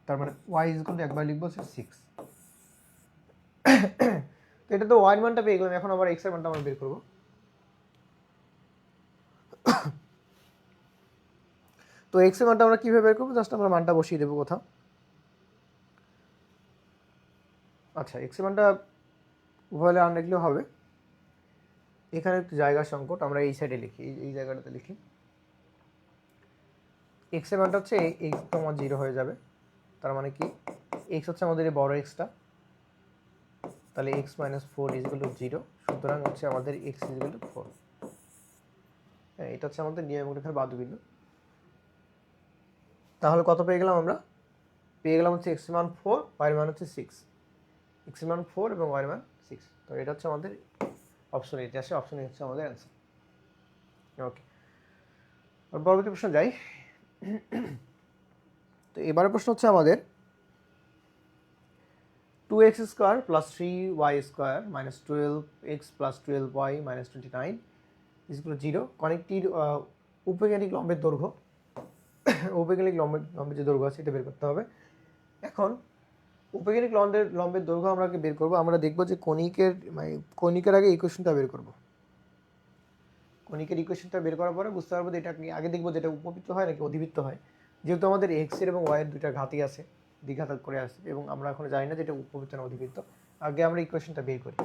তার মানে y ইজ ইকুয়াল টু একবার লিখবো হচ্ছে 6। তো এটা তো y এর মানটা পেয়ে গেলাম, এখন আবার x এর মানটা আমরা বের করবো। তো x এর মানটা আমরা কিভাবে বের করবো, জাস্ট আমরা মানটা বসিয়ে দেবো কোথাও। আচ্ছা, x এর মানটা উভয় আন লিখলেও হবে, এখানে একটু জায়গার সংকট, আমরা এই সাইডে লিখি, এই জায়গাটাতে লিখি। x এর মানটা হচ্ছে x, 0 হয়ে যাবে, তার মানে কি x হচ্ছে আমাদের এই বড় xটা, তাহলে x - 4 ইজ ইকুয়াল টু 0, সুতরাং হচ্ছে আমাদের x ইজ ইকুয়াল টু 4। হ্যাঁ, এটা হচ্ছে আমাদের নিয়ামক রেখার বাহুবিন্দু। তাহলে কত পেয়ে গেলাম আমরা? পেয়ে গেলাম হচ্ছে x এর মান 4, y এর মান হচ্ছে 6, x এর মান 4 এবং y এর মান 6। তো এটা হচ্ছে আমাদের অপশন এতে আসে, অপশন এ হচ্ছে আমাদের অ্যান্সার। ওকে, আর পরবর্তী প্রশ্ন যাই। তো এবারে প্রশ্ন হচ্ছে আমাদের 2x square plus 3y square minus 12x plus 12y minus 29 is equal to 0, কণিকটির উপকেন্দ্রিক লম্বের দৈর্ঘ্য, উপকেন্দ্রিক লম্বের যে দৈর্ঘ্য আছে এটা বের করতে হবে। এখন উপকেন্দ্রিক লম্বের দৈর্ঘ্য আমরা বের করবো, আমরা দেখবো যে কণিকের আগে ইকুয়েশনটা বের করবো। কণিকের ইকুয়েশনটা বের করার পরে বুঝতে পারবো যে এটা আগে দেখবো যেটা উপবৃত্ত হয় নাকি অধিবৃত্ত হয়, যেহেতু আমাদের এক্স এর এবং ওয়াই এর দুইটা ঘাতি আছে, দ্বিঘাত করে আছে, এবং আমরা এখন জানি না যে এটা উপবৃত্ত না অধিবৃত্ত। আগে আমরা ইকুয়েশনটা বের করি।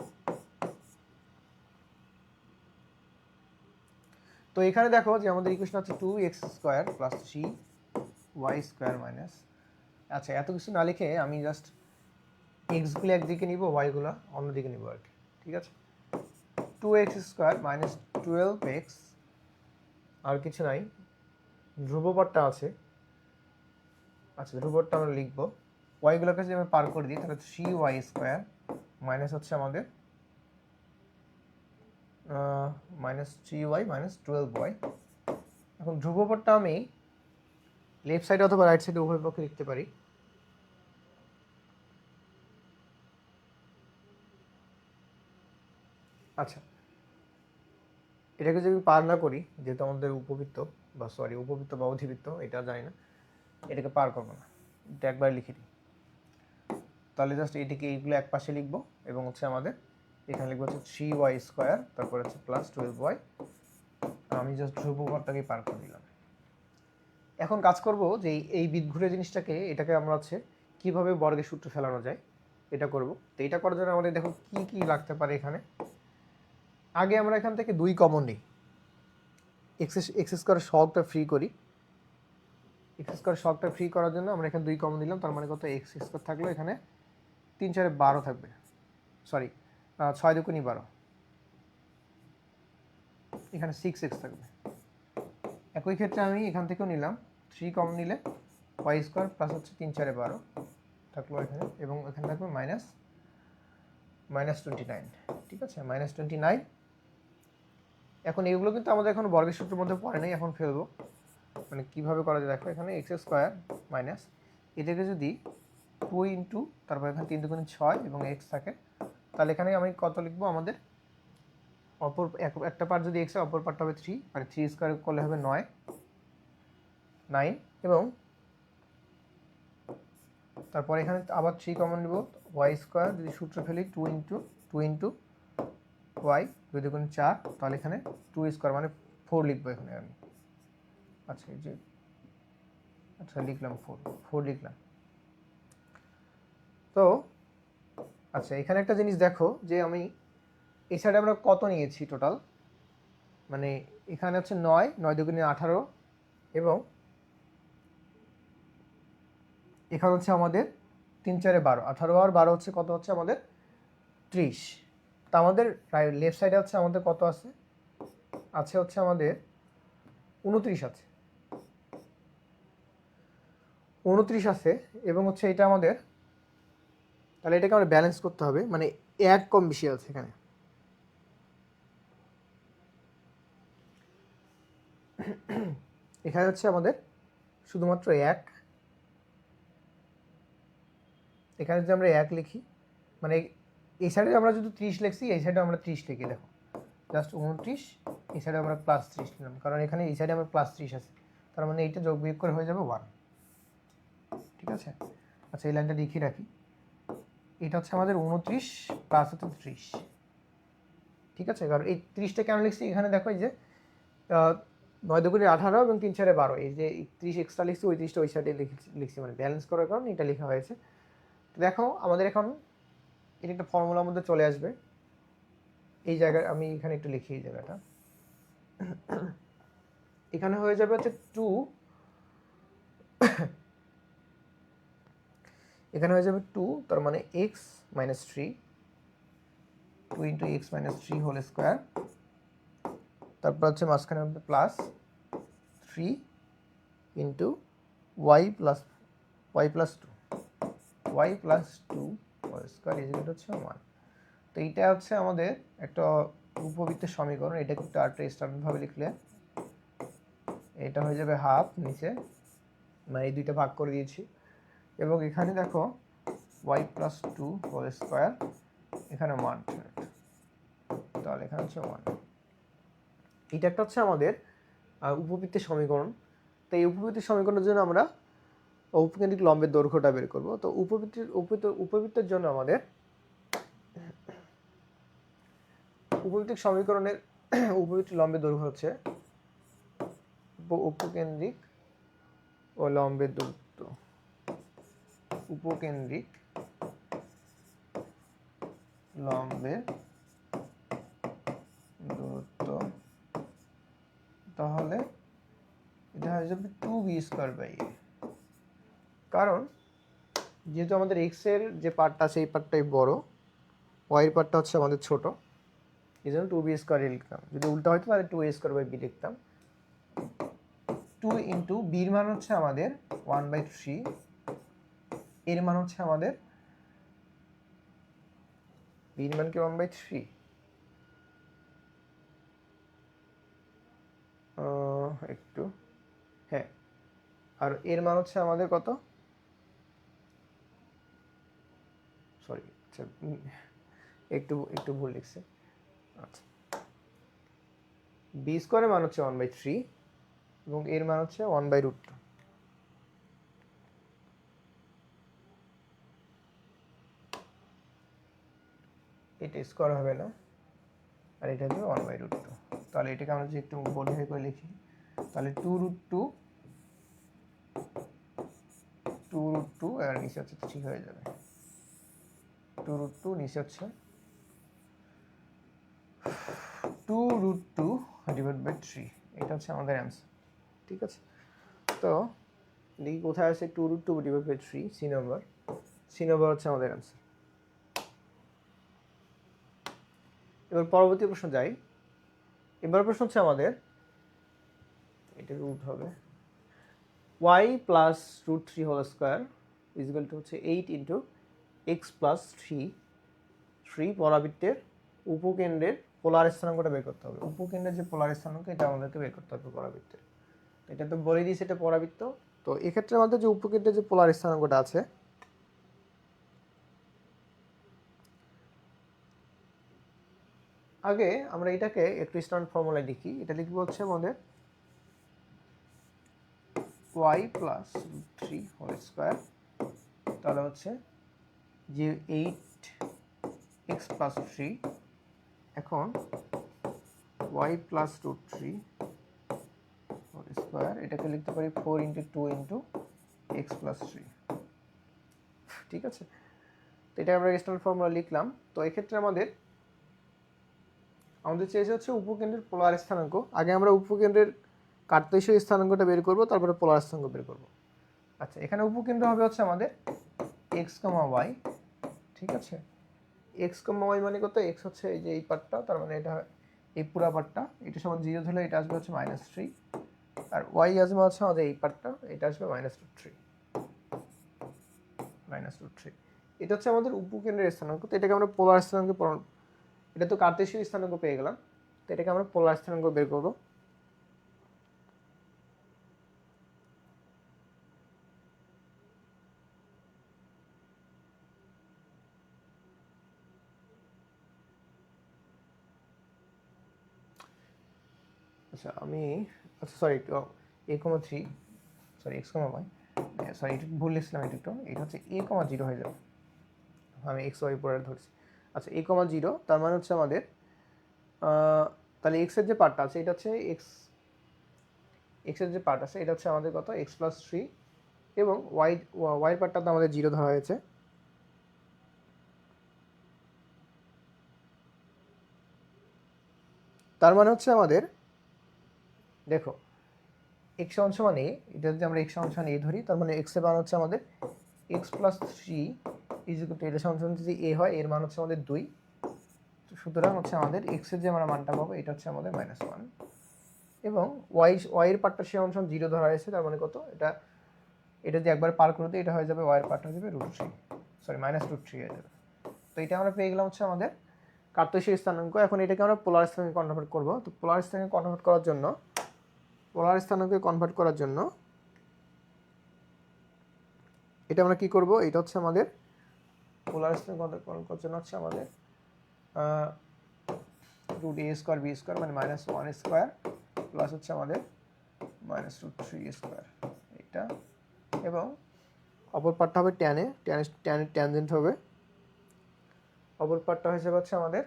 তো এখানে দেখো যে আমাদের ইকুয়েশন হচ্ছে 2x square plus 3y square minus, আচ্ছা এত কিছু না লিখে আমি জাস্ট এক্সগুলো একদিকে নিব, ওয়াইগুলো অন্যদিকে নিব আর কি, ঠিক আছে। 2x স্কোয়ার মাইনাস 12x, আর কিছু নাই, ধ্রুবপদটা আছে, আচ্ছা ধ্রুবপদটা আমরা লিখবো, ওয়াইগুলোকে যদি আমি পার করে দিই তাহলে 3y স্কোয়ার মাইনাস হচ্ছে আমাদের -3y মাইনাস 12y। এখন ধ্রুবপদটা আমি লেফট সাইডে অথবা রাইট সাইডে উভয় পক্ষে লিখতে পারি। আচ্ছা, এটাকে যদি পার না করি, যেহেতু আমাদের উপবৃত্ত বা অধিবৃত্ত এটা জানি না, এটাকে পার করবো না, এটা একবার লিখে দিই। তাহলে জাস্ট এটিকে এইগুলো এক পাশে লিখবো, এবং হচ্ছে আমাদের এখানে লিখবো হচ্ছে 3y স্কোয়ার, তারপর হচ্ছে প্লাস 12y, আমি জাস্ট ধ্রুবকটাকে পার করে দিলাম। এখন কাজ করব যে এই বৃত্তঘুরে জিনিসটাকে এটাকে আমরা হচ্ছে কীভাবে বর্গের সূত্র ফেলানো যায় এটা করব। তো এটা করার জন্য আমাদের দেখো কি কি লাগতে পারে এখানে। আগে আমরা এখান থেকে 2 কমন নিই, এক্স স্কোয়ারের সহগটা ফ্রি করি। এক্স স্কোয়ার সহগটা ফ্রি করার জন্য আমরা এখানে 2 কমন দিলাম, তার মানে কত এক্স স্কোয়ার থাকলো, এখানে 3 4 12 থাকবে, সরি 6 2 12, এখানে 6x থাকবে। একই ক্ষেত্রে আমি এখান থেকেও নিলাম 3 কমন নিলে ওয়াই স্কোয়ার প্লাস হচ্ছে 3 4 12 থাকলো এখানে, এবং এখানে থাকবে -29, ঠিক আছে, -29। এখন এগুলো কিন্তু আমাদের এখন বর্গের সূত্রের মধ্যে পড়ে নাই, এখন ফেলবো মানে কীভাবে করা যায় দেখো। এখানে এক্স স্কোয়ার মাইনাস এটাকে যদি 2 ইন্টু তারপর এখানে 3 2 6 এবং এক্স থাকে, তাহলে এখানে আমি কত লিখবো, আমাদের অপর একটা পার্ট যদি এক্স হয় অপর পার্টটা হবে 3, মানে 3 স্কোয়ার করলে হবে 9 এবং তারপর এখানে আবার 3 কমন নেব, ওয়াই স্কোয়ার যদি সূত্র ফেলি 2 ইন্টু ওয়াই 2 2 4, তাহলে এখানে 2 স্কোয়ার মানে 4 লিখবো এখানে আমি। আচ্ছা এই যে লিখলাম 4 লিখলাম। তো আচ্ছা এখানে একটা জিনিস দেখো যে আমি এই সাইডে আমরা কত নিয়েছি টোটাল, মানে এখানে হচ্ছে 9 9 2 18 এবং এখানে হচ্ছে আমাদের 3 4 12, 18 আর 12 হচ্ছে কত, হচ্ছে আমাদের 30। তা আমাদের লেফট সাইডে হচ্ছে আমাদের কত আছে, হচ্ছে আমাদের 29 আছে, 29 আছে এবং হচ্ছে এটা আমাদের, তাহলে এটাকে আমরা ব্যালেন্স করতে হবে, মানে 1 কম বেশি আছে এখানে। এখানে হচ্ছে আমাদের শুধুমাত্র 1, এখানে যদি আমরা 1 লিখি, মানে এই সাইডে আমরা যদি 30 লিখছি, এই সাইডে আমরা 30 লিখি, দেখো জাস্ট 29, এই সাইডে আমরা +30 নিলাম, কারণ এখানে এই সাইডে আমরা +30 আছে, তার মানে এইটা যোগ বিয়োগ করে হয়ে যাবে 1, ঠিক আছে। আচ্ছা এই লাইনটা লিখে রাখি, এটা হচ্ছে আমাদের 29 প্লাস হচ্ছে 30, ঠিক আছে। কারণ এই 30টা কেন লিখছি, এখানে দেখো এই যে 9 2 18 এবং 3 4 12, এই যে 30 এক্সট্রা লিখছি, ওই 30টা ওই সাইডে লিখছি, মানে ব্যালেন্স করার কারণে এটা লেখা হয়েছে। তো দেখো আমাদের এখন এটা একটা ফর্মুলার মধ্যে চলে আসবে, এই জায়গায় আমি এখানে একটু লিখি, এই জায়গাটা এখানে হয়ে যাবে হচ্ছে 2, এখানে হয়ে যাবে 2, তার মানে x - 3, 2 into x - 3 whole square, তারপর হচ্ছে মাঝখানে হবে plus 3 into y plus 2 whole square equal হচ্ছে 1। তো এইটা হচ্ছে আমাদের একটা উপবৃত্তের সমীকরণ, এটা কিন্তু আরেকটা স্ট্যান্ডার্ডভাবে লিখলে এটা হয়ে যাবে হাফ, নিচে মানে এই দুইটা ভাগ করে দিয়েছি, এবং এখানে দেখো y প্লাস 2 হোল স্কোয়ার, এখানে 1, তাহলে এখানে হচ্ছে 1। এটা একটা হচ্ছে আমাদের উপবৃত্তের সমীকরণ। তো এই উপবৃত্তের সমীকরণের জন্য আমরা উপকেন্দ্রিক লম্বের দৈর্ঘ্যটা বের করব। তো উপবৃত্তের জন্য আমাদের উপবৃত্তিক সমীকরণের উপবৃত্তিক লম্বের দৈর্ঘ্য হচ্ছে উপকেন্দ্রিক ও লম্বের দূরত্ব, উপকেন্দ্রিক লম্বের দূরত্ব, তাহলে এটা হয়ে যাবে 2b²/a। কারণ যেহেতু আমাদের x এর যে পার্টটা আছে এই পার্টটাই বড়, y এর পার্টটা হচ্ছে আমাদের ছোট, এই জন্য 2b² লিখতাম। যদি উল্টা হয়তো তাহলে 2a²/b লিখতাম। 2 ইন্টু বির মান হচ্ছে আমাদের 1/3, এর মান হচ্ছে আমাদের, বির মান কি 1/3, একটু, হ্যাঁ, আর এর মান হচ্ছে আমাদের কত, সরি আচ্ছা একটু ভুল লিখছে। আচ্ছা b² মান হচ্ছে 1/3 এবং এর মান হচ্ছে 1/√2। এটা স্কোয়ার হবে না, আর এটা হবে 1/√2। তাহলে এটাকে আমরা যদি একটু মডিফাই করে লিখি, তাহলে 2√2 আর নিচে হচ্ছে 3 হয়ে যাবে। 2√2 নিচে হচ্ছে 2√2 ডিভাইড বাই 3, এটা হচ্ছে আমাদের অ্যান্সার। ঠিক আছে, তো দেখি কোথায় আছে 2√2 ডিভাইড বাই 3, সি নাম্বার হচ্ছে আমাদের অ্যান্সার। এবার পরবর্তী প্রশ্ন যাই। এবার প্রশ্ন হচ্ছে আমাদের, এটা রুট হবে y plus √3 whole square is equal to হচ্ছে 8 ইন্টু এক্স প্লাস 3 পরাবৃত্তের উপকেন্দ্রের পোলার স্থানাঙ্কটা বের করতে হবে। উপকেন্দ্রের যে পোলার স্থানাঙ্ক এটা আমাদেরকে বের করতে হবে পরাবৃত্তের। এটা তো বলে দিয়েছে এটা পরাবৃত্ত, তো এক্ষেত্রে আমাদের যে উপকেন্দ্রের যে পোলার স্থানাঙ্কটা আছে, আগে আমরা এটাকে একটু স্ট্যান্ডার্ড ফর্মুলায় লিখি। এটা লিখবো হচ্ছে আমাদের y প্লাস √3 হোল স্কোয়ার, তাহলে হচ্ছে যে 8x প্লাস 3, এখন y প্লাস √3 হোল স্কোয়ার এটাকে লিখতে পারি 4 ইন্টু 2 ইন্টু এক্স প্লাস 3। ঠিক আছে, তো এটা আমরা স্ট্যান্ডার্ড ফর্মুলা লিখলাম। তো এক্ষেত্রে আমাদের চেয়েছে হচ্ছে উপকেন্দ্রের পোলার স্থানাঙ্ক। আগে আমরা উপকেন্দ্রের কার্তেশীয় স্থানাঙ্কটা বের করব, তারপরে পোলার স্থানাঙ্ক বের করব। আচ্ছা, এখানে উপকেন্দ্র হবে হচ্ছে আমাদের এক্স কমা ওয়াই। ঠিক আছে, এক্স কমা ওয়াই মানে কত? এক্স হচ্ছে এই যে এই পার্টটা, তার মানে এটা এই পুরা পার্টটা, এটা সমান 0 ধরলে এটা আসবে হচ্ছে -3, আর ওয়াই আসবে হচ্ছে আমাদের এই পার্টটা, এটা আসবে -√3। এটা হচ্ছে আমাদের উপকেন্দ্রের স্থানাঙ্ক। তো এটাকে আমরা পোলার স্থানাঙ্ক, এটা তো কার্তেশীয় স্থানাঙ্ক পেয়ে গেলাম, তো এটাকে আমরা পোলার স্থানাঙ্ক বের করব। আচ্ছা sorry, a,3, sorry x, y, sorry এটা ভুল লিখছিলাম, এটা হচ্ছে a,0 হয়ে যাবে, আমি এক্স ওয়াই পরে ধরছি। আচ্ছা, a,0, তার মানে হচ্ছে আমাদের তাহলে এক্স এর যে পার্টটা আছে এটা হচ্ছে এক্স এর যে পার্ট আছে এটা হচ্ছে আমাদের কত? এক্স প্লাস 3, এবং ওয়াই পার্টটা তো আমাদের 0 ধরা হয়েছে। তার মানে হচ্ছে আমাদের, দেখো এক্স সমান এ, এটা যদি আমরা এক্স সমান এ ধরি, তার মানে এক্স এর মান হচ্ছে আমাদের x plus 3 is equal two, এটা সমান যদি এ হয়, এর মান হচ্ছে আমাদের 2, সুতরাং হচ্ছে আমাদের এক্স এর যে আমরা মানটা পাবো এটা হচ্ছে আমাদের -1, এবং ওয়াই এর পার্টটা সে অংশ 0 ধরা হয়েছে, তার মানে কত? এটা যদি একবার পার করে দিই, এটা হয়ে যাবে ওয়াই এর পার্টটা হয়ে যাবে √3, সরি -√3 হয়ে যাবে। তো এটা আমরা পেয়ে গেলাম হচ্ছে আমাদের কার্তেশীয় স্থানাঙ্ক। এখন এটাকে আমরা পোলার স্থানাঙ্কে কনভার্ট করব। তো পোলার স্থানাঙ্কে কনভার্ট করার জন্য এটা আমরা কি করব? এটা হচ্ছে আমাদের পোলার স্থানাঙ্কে কনভার্ট করার জন্য হচ্ছে আমাদের √a² b² মানে -1² প্লাস হচ্ছে আমাদের -√3² এটা, এবং অপর পার্টটা হবে ট্যান ট্যানজেন্ট হবে। অপর পার্টটা হয়ে যাবে হচ্ছে আমাদের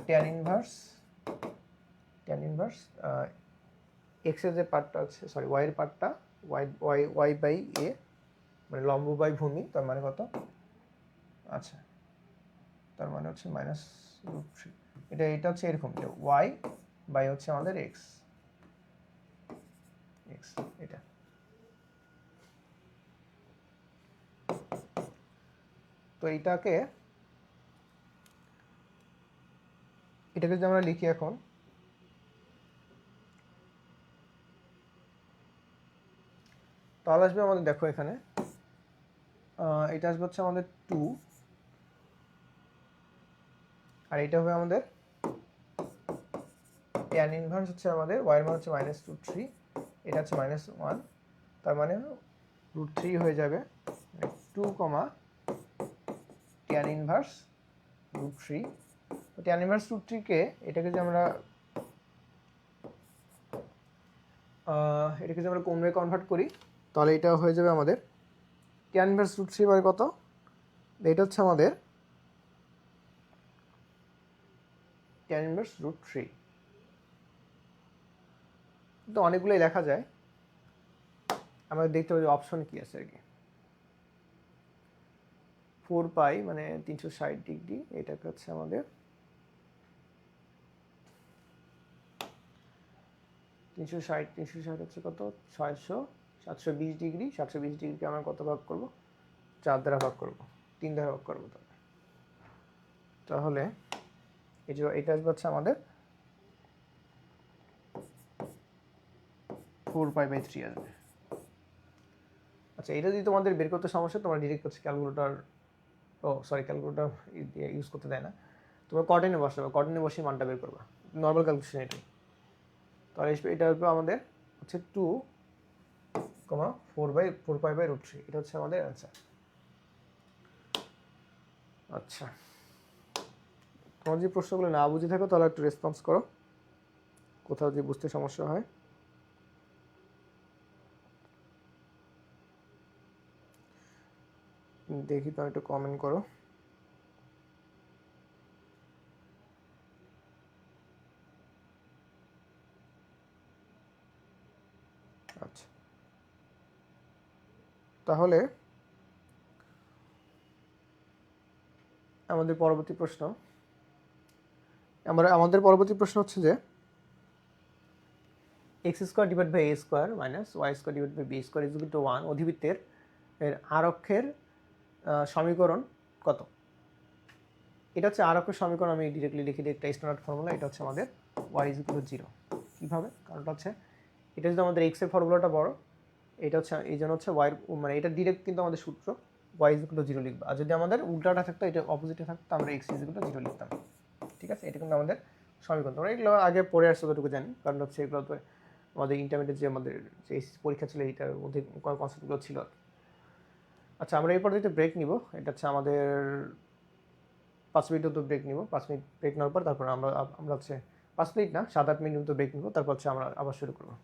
ট্যান ইনভার্স এক্স এর যে পার্টটা আছে, সরি ওয়াই এর পার্টটা, ওয়াই বাই এ মানে লম্ব বাই ভূমি, তার মানে কত? আচ্ছা, তার মানে হচ্ছে -√3, এটা হচ্ছে এরকম, এটা ওয়াই বাই হচ্ছে আমাদের এক্স, এটা। তো এটাকে যদি আমরা লিখি এখন, তাহলে আসবে আমাদের, দেখো এখানে এটা আসবে হচ্ছে আমাদের 2, আর এটা হবে আমাদের ট্যান ইনভার্স হচ্ছে আমাদের ওয়াই এর মান হচ্ছে -√3, এটা হচ্ছে -1, তার মানে √3 হয়ে যাবে 2, ট্যান ইনভার্স √3। তো ট্যান ইনভার্স √3 কে এটাকে যদি আমরা কোণে কনভার্ট করি, তাহলে এটা হয়ে যাবে আমাদের ট্যান ইনভার্স √3 মানে কত? এটা হচ্ছে আমাদের ট্যান ইনভার্স √3, তো অনেকগুলোই লেখা যায়, আমরা দেখতে পাবো অপশন কি আছে আর কি। 4 পাই মানে 360 ডিগ্রি, এটাকে হচ্ছে আমাদের 360 হচ্ছে কত 600, 720 ডিগ্রি। 720 ডিগ্রিকে আমরা কত ভাগ করব, 4 দ্বারা ভাগ করব, 3 দ্বারা ভাগ করবো। তাহলে এই যে এটা আসবে হচ্ছে আমাদের 4π/3 আসবে। আচ্ছা, এটা যদি তোমাদের বের করতে সমস্যা, তোমরা ডিরেক্ট হচ্ছে ক্যালকুলেটর, ক্যালকুলেটর ইউজ করতে দেয় না, তোমরা কর্ডিনেটে বসাবে, কর্ডিনেটে বসে মানটা বের করবা, নর্মাল ক্যালকুলেশন এটাই। তাহলে এটা আসবে আমাদের হচ্ছে 2, 4π/√3, এটা হচ্ছে আমাদের অ্যান্সার। আচ্ছা, তোমার যদি প্রশ্নগুলো না বুঝে থাকো তাহলে একটু রেসপন্স করো, কোথাও যদি বুঝতে সমস্যা হয়। দেখি তো একটু কমেন্ট করো। আচ্ছা, তাহলে আমাদের পরবর্তী প্রশ্ন হচ্ছে যে x² / a² - y² / b² = 1 অধিবৃত্তের এর আর অক্ষের সমীকরণ কত? এটা হচ্ছে আর অক্ষের সমীকরণ, আমি ডিরেক্টলি লিখে দিই, একটা স্ট্যান্ডার্ড ফর্মুলা। এটা হচ্ছে আমাদের y = 0। কীভাবে? কারণটা হচ্ছে এটা যদি আমাদের x এর ফর্মুলাটা বড়, এটা হচ্ছে এই জন্য হচ্ছে y মানে এটা ডিরেক্ট কিন্তু আমাদের সূত্র y = 0 লিখবো, আর যদি আমাদের উল্টাটা থাকতো, এটা অপোজিটে থাকতো, আমরা x = 0 লিখতাম। ঠিক আছে, এটা কিন্তু আমাদের সমীকরণ। তোমরা এগুলো আগে পড়ে আসছো, যতটুকু জানি, কারণ হচ্ছে এগুলো তো আমাদের ইন্টারমিডিয়েট যে আমাদের যে পরীক্ষা ছিল এটার মধ্যে কনসেপ্টগুলো ছিল। আচ্ছা, আমরা এই পর্যায়ে ব্রেক নিব, এটা হচ্ছে আমাদের 5 মিনিট মতো ব্রেক নিব। 5 মিনিট ব্রেক নেওয়ার পর তারপর আমরা হচ্ছে 5 মিনিট না, 7-8 মিনিট মতো ব্রেক নিব, তারপর হচ্ছে আমরা আবার শুরু করবো।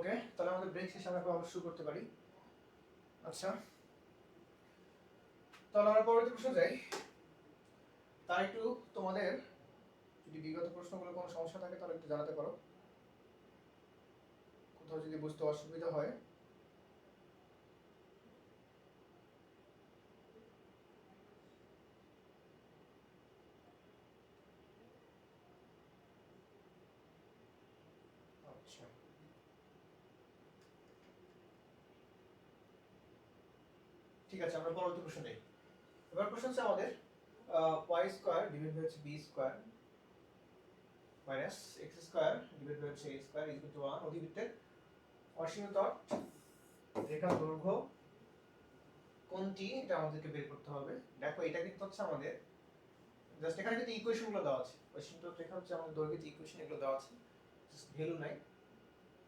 ওকে, তাহলে আমাদের ব্রেক শেষে আমরা আবার শুরু করতে পারি। আচ্ছা, তাহলে আমরা পরবর্তী প্রশ্ন যাই। তার একটু তোমাদের যদি বিগত প্রশ্নগুলো কোনো সমস্যা থাকে তাহলে একটু জানাতে পারো, কোথাও যদি বুঝতে অসুবিধা হয়। আচ্ছা, ঠিক আছে, আমরা পরবর্তী প্রশ্ন যাই। এবার প্রশ্ন হচ্ছে আমাদের y square divide by b square minus x square divide by a square equal to 1 অধিবৃত্তের অসীম তট রেখা দৈর্ঘ্য কোনটি, এটা আমাদেরকে বের করতে হবে। দেখো এটা কিন্তু হচ্ছে আমাদের জাস্ট এখানে কিন্তু ইকুয়েশনগুলো দেওয়া আছে, অসীম তট রেখা হচ্ছে আমাদের দৈর্ঘ্যের ইকুয়েশন এগুলো দেওয়া আছে, জাস্ট ভ্যালু নাই,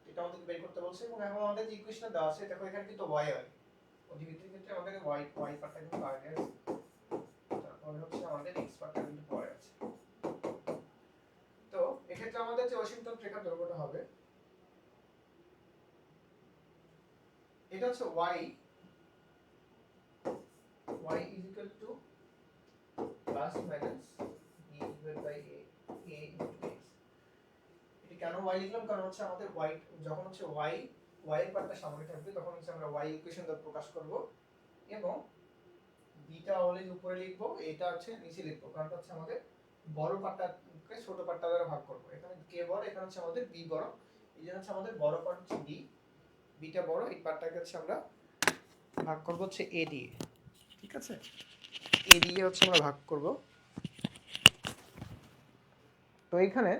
এটা আমাদেরকে বের করতে বলছে। এবং এখন আমাদের যে ইকুয়েশন দেওয়া আছে দেখো এখানে কিন্তু y হয়, অধিবৃত্তের ক্ষেত্রে আমাদের y পার্টটা কিন্তু আগে আছে, তারপরে হচ্ছে আমাদের x পার্টটা কিন্তু পরে আছে। তো এক্ষেত্রে আমাদের যে অসীম তট রেখার দৈর্ঘ্যটা হবে এটা হচ্ছে y is equal to plus minus b divided by a into x। এটা কেন y লিখলাম, কারণ হচ্ছে আমাদের y যখন হচ্ছে y এর পার্টটা সামনে থাকবে তখন হচ্ছে আমরা y ইকুয়েশন দ্বারা প্রকাশ করব, এবং বিটা অলওয়েজ উপরে লিখব, এটা হচ্ছে নিচে লিখব, কারণ হচ্ছে আমাদের বড় পার্টটাকে ছোট পার্টটা দ্বারা ভাগ করব। এখানে কে বড়, এখানে হচ্ছে আমাদের b বড়, এই জন্য হচ্ছে আমাদের বড় পার্ট হচ্ছে d, বিটা বড়, এই পার্টটাকে হচ্ছে আমরা ভাগ করব হচ্ছে a দিয়ে। ঠিক আছে, a দিয়ে হচ্ছে আমরা ভাগ করব। তো এখানে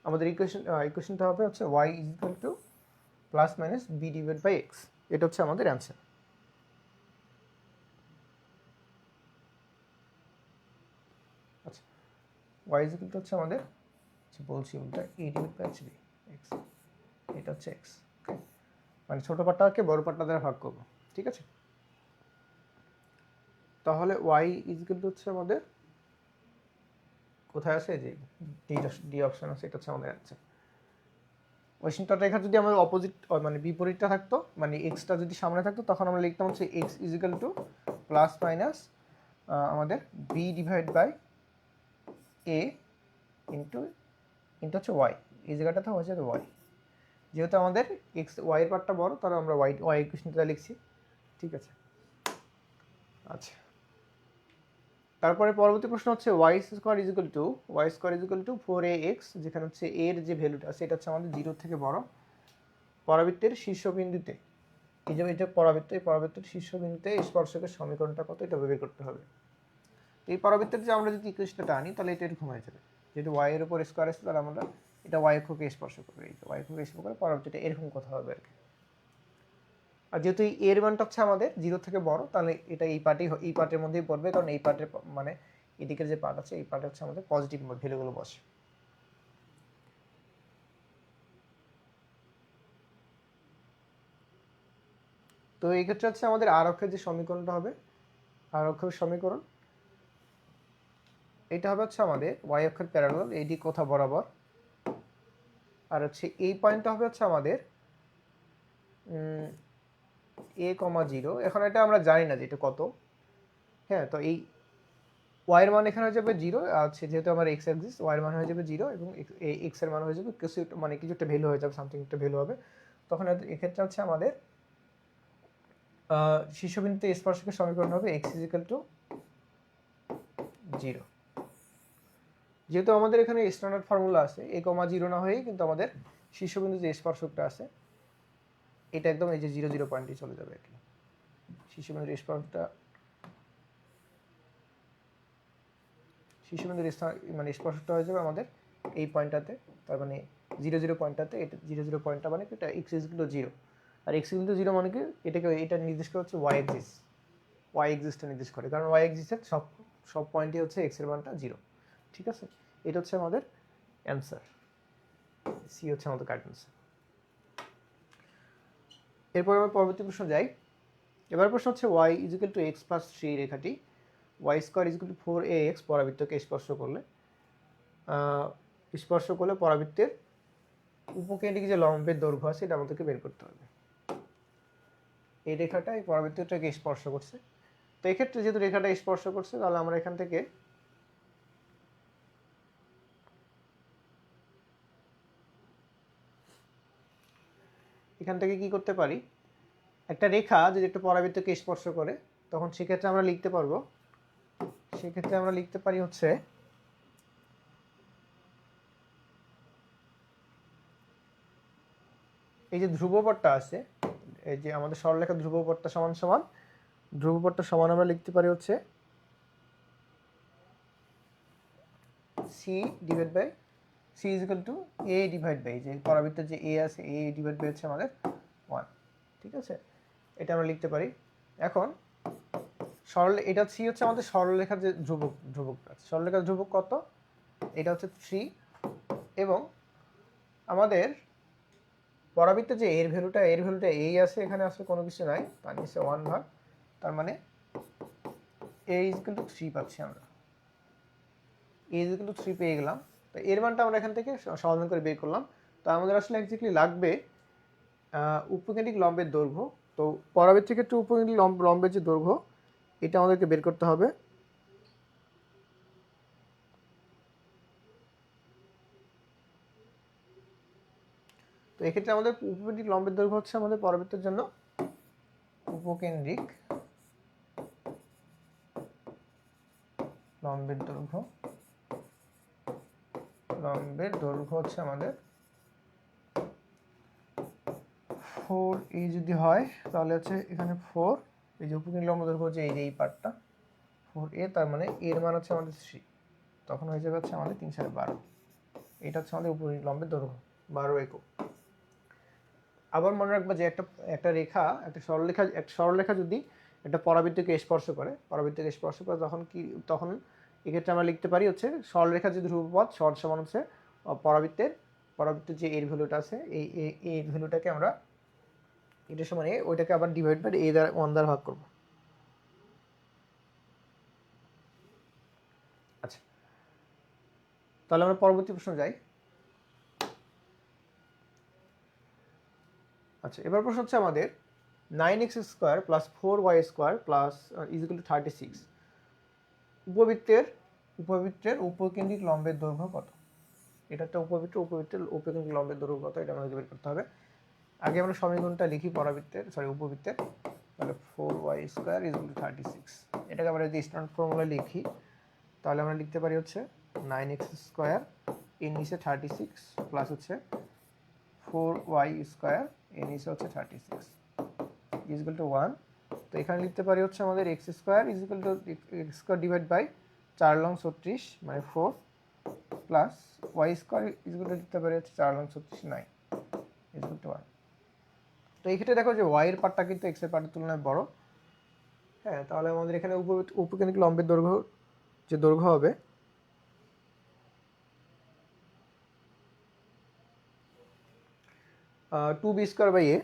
আমাদের ইকুয়েশনটা হবে হচ্ছে y is equal to plus minus b divide by x, এটা হচ্ছে আমাদের অ্যান্সার। আচ্ছা, y is equal to হচ্ছে আমাদের বলছি উল্টা a ডিভাইড বাই x, এটা হচ্ছে x, ওকে, মানে ছোট পার্টটাকে বড় পার্টটা দ্বারা ভাগ করব। ঠিক আছে, তাহলে y is equal to হচ্ছে আমাদের কোথায় আছে, যে ডি অপশন আছে, এটা হচ্ছে আমাদের অ্যান্সার। অসীম তট রেখা যদি আমাদের অপোজিট মানে বিপরীতটা থাকতো, মানে এক্সটা যদি সামনে থাকতো তখন আমরা লিখতাম হচ্ছে X is equal to plus minus আমাদের B divide by A into into হচ্ছে ওয়াই, এই জায়গাটাতে হচ্ছে ওয়াই, যেহেতু আমাদের এক্স ওয়াই এর পার্টটা বড় তাহলে আমরা ওয়াই ইকুয়েশনটা লিখছি। ঠিক আছে, আচ্ছা, তারপরে পরবর্তী প্রশ্ন হচ্ছে y square is equal two 4ax, যেখানে হচ্ছে a এর যে ভ্যালুটা আছে এটা হচ্ছে আমাদের 0 থেকে বড়, পরাবৃত্তের শীর্ষবিন্দুতে, এই যে এটা পরাবৃত্ত, এই পরাবৃত্তের শীর্ষবিন্দুতে স্পর্শকের সমীকরণটা কত এটা বের করতে হবে। তো এই পরাবৃত্তের যে আমরা যদি ইকুয়েশনটা আনি তাহলে এটা এরকম হয়ে যাবে, যেহেতু y এর উপর স্কয়ার আছে তাহলে আমরা এটা y অক্ষকে স্পর্শ করবে, এই y অক্ষকে স্পর্শ করে পরাবৃত্তটা এরকম কথা হবে আর কি। আর যেহেতু এই এর মানটা হচ্ছে আমাদের 0 থেকে বড়, তাহলে এটা এই পার্টের মধ্যেই পড়বে, কারণ এই পার্টের মানে এদিকের যে পার্ট আছে এই পার্টে হচ্ছে আমাদের পজিটিভ ভ্যালুগুলো বসে। তো এই ক্ষেত্রে হচ্ছে আমাদের আর অক্ষের যে সমীকরণটা হবে, আর অক্ষের সমীকরণ এটা হবে হচ্ছে আমাদের y অক্ষের প্যারালাল এডি কোথা বরাবর, আর হচ্ছে এই পয়েন্টটা হবে হচ্ছে আমাদের a,0। এখন এটা আমরা জানি না যে এটা কত, হ্যাঁ, তো এই y এর মান এখানে হয়ে যাবে 0, আছে যেহেতু আমার x এক্সিস, y এর মান হয়ে যাবে 0 এবং x এর মান হয়ে যাবে কিছু মানে কিছু একটা ভ্যালু হয়ে যাবে, সামথিং একটা ভ্যালু হবে। তখন এক্ষেত্রে হচ্ছে আমাদের শীর্ষবিন্দুতে স্পর্শকের সমীকরণ হবে x ইজ ইকুয়াল টু 0। যেহেতু আমাদের এখানে স্ট্যান্ডার্ড ফর্মুলা আছে a,0 না হয়েই কিন্তু আমাদের শীর্ষবিন্দু যে স্পর্শকটা আছে এটা একদম এই যে 0 0 পয়েন্টে চলে যাবে আর কি। শীর্ষবিন্দুর মানে স্পর্শকটা হয়ে যাবে আমাদের এই পয়েন্টটাতে, তার মানে 0 0 পয়েন্টটাতে, এটা 0 0 পয়েন্টটা মানে কি এটা x ইজ ইকুয়াল টু 0, আর x ইকুয়াল টু 0 মানে কি এটা নির্দেশ করে হচ্ছে y এক্সিসটা নির্দেশ করে, কারণ y এক্সিসের সব পয়েন্টই হচ্ছে x এর মানটা 0। ঠিক আছে, এটা হচ্ছে আমাদের অ্যান্সার, সি হচ্ছে আমাদের কারেক্ট অ্যান্সার। এরপর আমরা পরবর্তী প্রশ্ন যাই। এবার প্রশ্ন হচ্ছে y is equal two x plus 3 রেখাটি y square is equal two 4ax পরাবৃত্তকে স্পর্শ করলে পরাবৃত্তের উপকেন্দ্রিক যে লম্বের দৈর্ঘ্য আছে এটা আমাদেরকে বের করতে হবে। এই রেখাটা এই পরাবৃত্তটাকে স্পর্শ করছে, তো এক্ষেত্রে যেহেতু রেখাটা স্পর্শ করছে তাহলে আমরা এখান থেকে কি করতে পারি, একটা রেখা যদি একটা পরাবৃত্তকে স্পর্শ করে তখন সেক্ষেত্রে আমরা লিখতে পারি হচ্ছে এই যে ধ্রুবপথটা আছে, এই যে আমাদের সরলরেখা ধ্রুবপথটা সমান সমান আমরা লিখতে পারি হচ্ছে c is equal to a divide by, যে পরাবৃত্তের যে a আছে a ডিভাইড বাই হচ্ছে আমাদের 1, ঠিক আছে, এটা আমরা লিখতে পারি। এখন এটা c হচ্ছে আমাদের সরলরেখার যে ধ্রুবকটা, সরলরেখার ধ্রুবক কত, এটা হচ্ছে 3, এবং আমাদের পরাবৃত্তের যে এর ভ্যালুটা এই আছে, এখানে আসলে কোনো কিছু নাই, তার নিচে 1 ভাগ, তার মানে a is equal to 3 পাচ্ছি আমরা, a is equal to 3 পেয়ে গেলাম। তো এর মানটা আমরা এখান থেকে সমাধান করে বের করলাম। তো আমাদের আসলে এক্স্যাক্টলি লাগবে উপকেন্দ্রিক লম্বের দৈর্ঘ্য। তো পরাবৃত্তের ক্ষেত্রে উপকেন্দ্রিক লম্বের যে দৈর্ঘ্য এটা আমাদেরকে বের করতে হবে। তো এক্ষেত্রে আমাদের উপকেন্দ্রিক লম্বের দৈর্ঘ্য হচ্ছে আমাদের পরাবৃত্তের জন্য উপকেন্দ্রিক লম্বের দৈর্ঘ্য হচ্ছে আমাদের 4a যদি হয় তাহলে হচ্ছে এখানে 4, এই যে উপকেন্দ্রিক লম্ব দৈর্ঘ্য হচ্ছে এই যে এই পার্টটা 4a, তার মানে এর মান হচ্ছে আমাদের 3, তখন হয়ে যাবে হচ্ছে আমাদের 3 × 12, এটা হচ্ছে আমাদের উপকেন্দ্রিক লম্বের দৈর্ঘ্য 12 একক। আবার মনে রাখবা যে একটা রেখা, একটা সরলরেখা যদি একটা পরাবৃত্তকে স্পর্শ করে তখন এক্ষেত্রে আমরা লিখতে পারি হচ্ছে সরলরেখার যে ধ্রুবপথ সমান হচ্ছে পরাবৃত্তের যে এর ভ্যালুটা আছে এই ভ্যালুটাকে আমরা এটার সমান ওইটাকে আবার ডিভাইড বাই a দ্বারা 1 দ্বারা ভাগ করব। আচ্ছা, তাহলে আমরা পরবর্তী প্রশ্ন যাই। আচ্ছা, এবার প্রশ্ন হচ্ছে আমাদের 9x² + 4y² = 36 উপবৃত্তের উপকেন্দ্রিক লম্বের দৈর্ঘ্য কত? এটা একটা উপবৃত্তের উপকেন্দ্রিক লম্বের দৈর্ঘ্য কত, এটা আমাদের বের করতে হবে। আগে আমরা সমীকরণটা লিখি উপবৃত্তের, তাহলে 4y² = 36, এটাকে আমরা যদি স্ট্যান্ডার্ড ফর্মুলা লিখি তাহলে আমরা লিখতে পারি হচ্ছে 9x² এর নিচে 36 প্লাস হচ্ছে 4y² এর নিচে হচ্ছে 36 = 1। তো এখানে লিখতে পারি হচ্ছে আমাদের x² x² divide by 4 long 36 মানে 4 প্লাস y² লিখতে পারি হচ্ছে 4 লং 36 9 = 1। তো এই ক্ষেত্রে দেখো যে y এর পার্টটা কিন্তু x এর পার্টের তুলনায় বড়, হ্যাঁ, তাহলে আমাদের এখানে উপকেন্দ্রিক লম্বের দৈর্ঘ্য হবে 2b² a।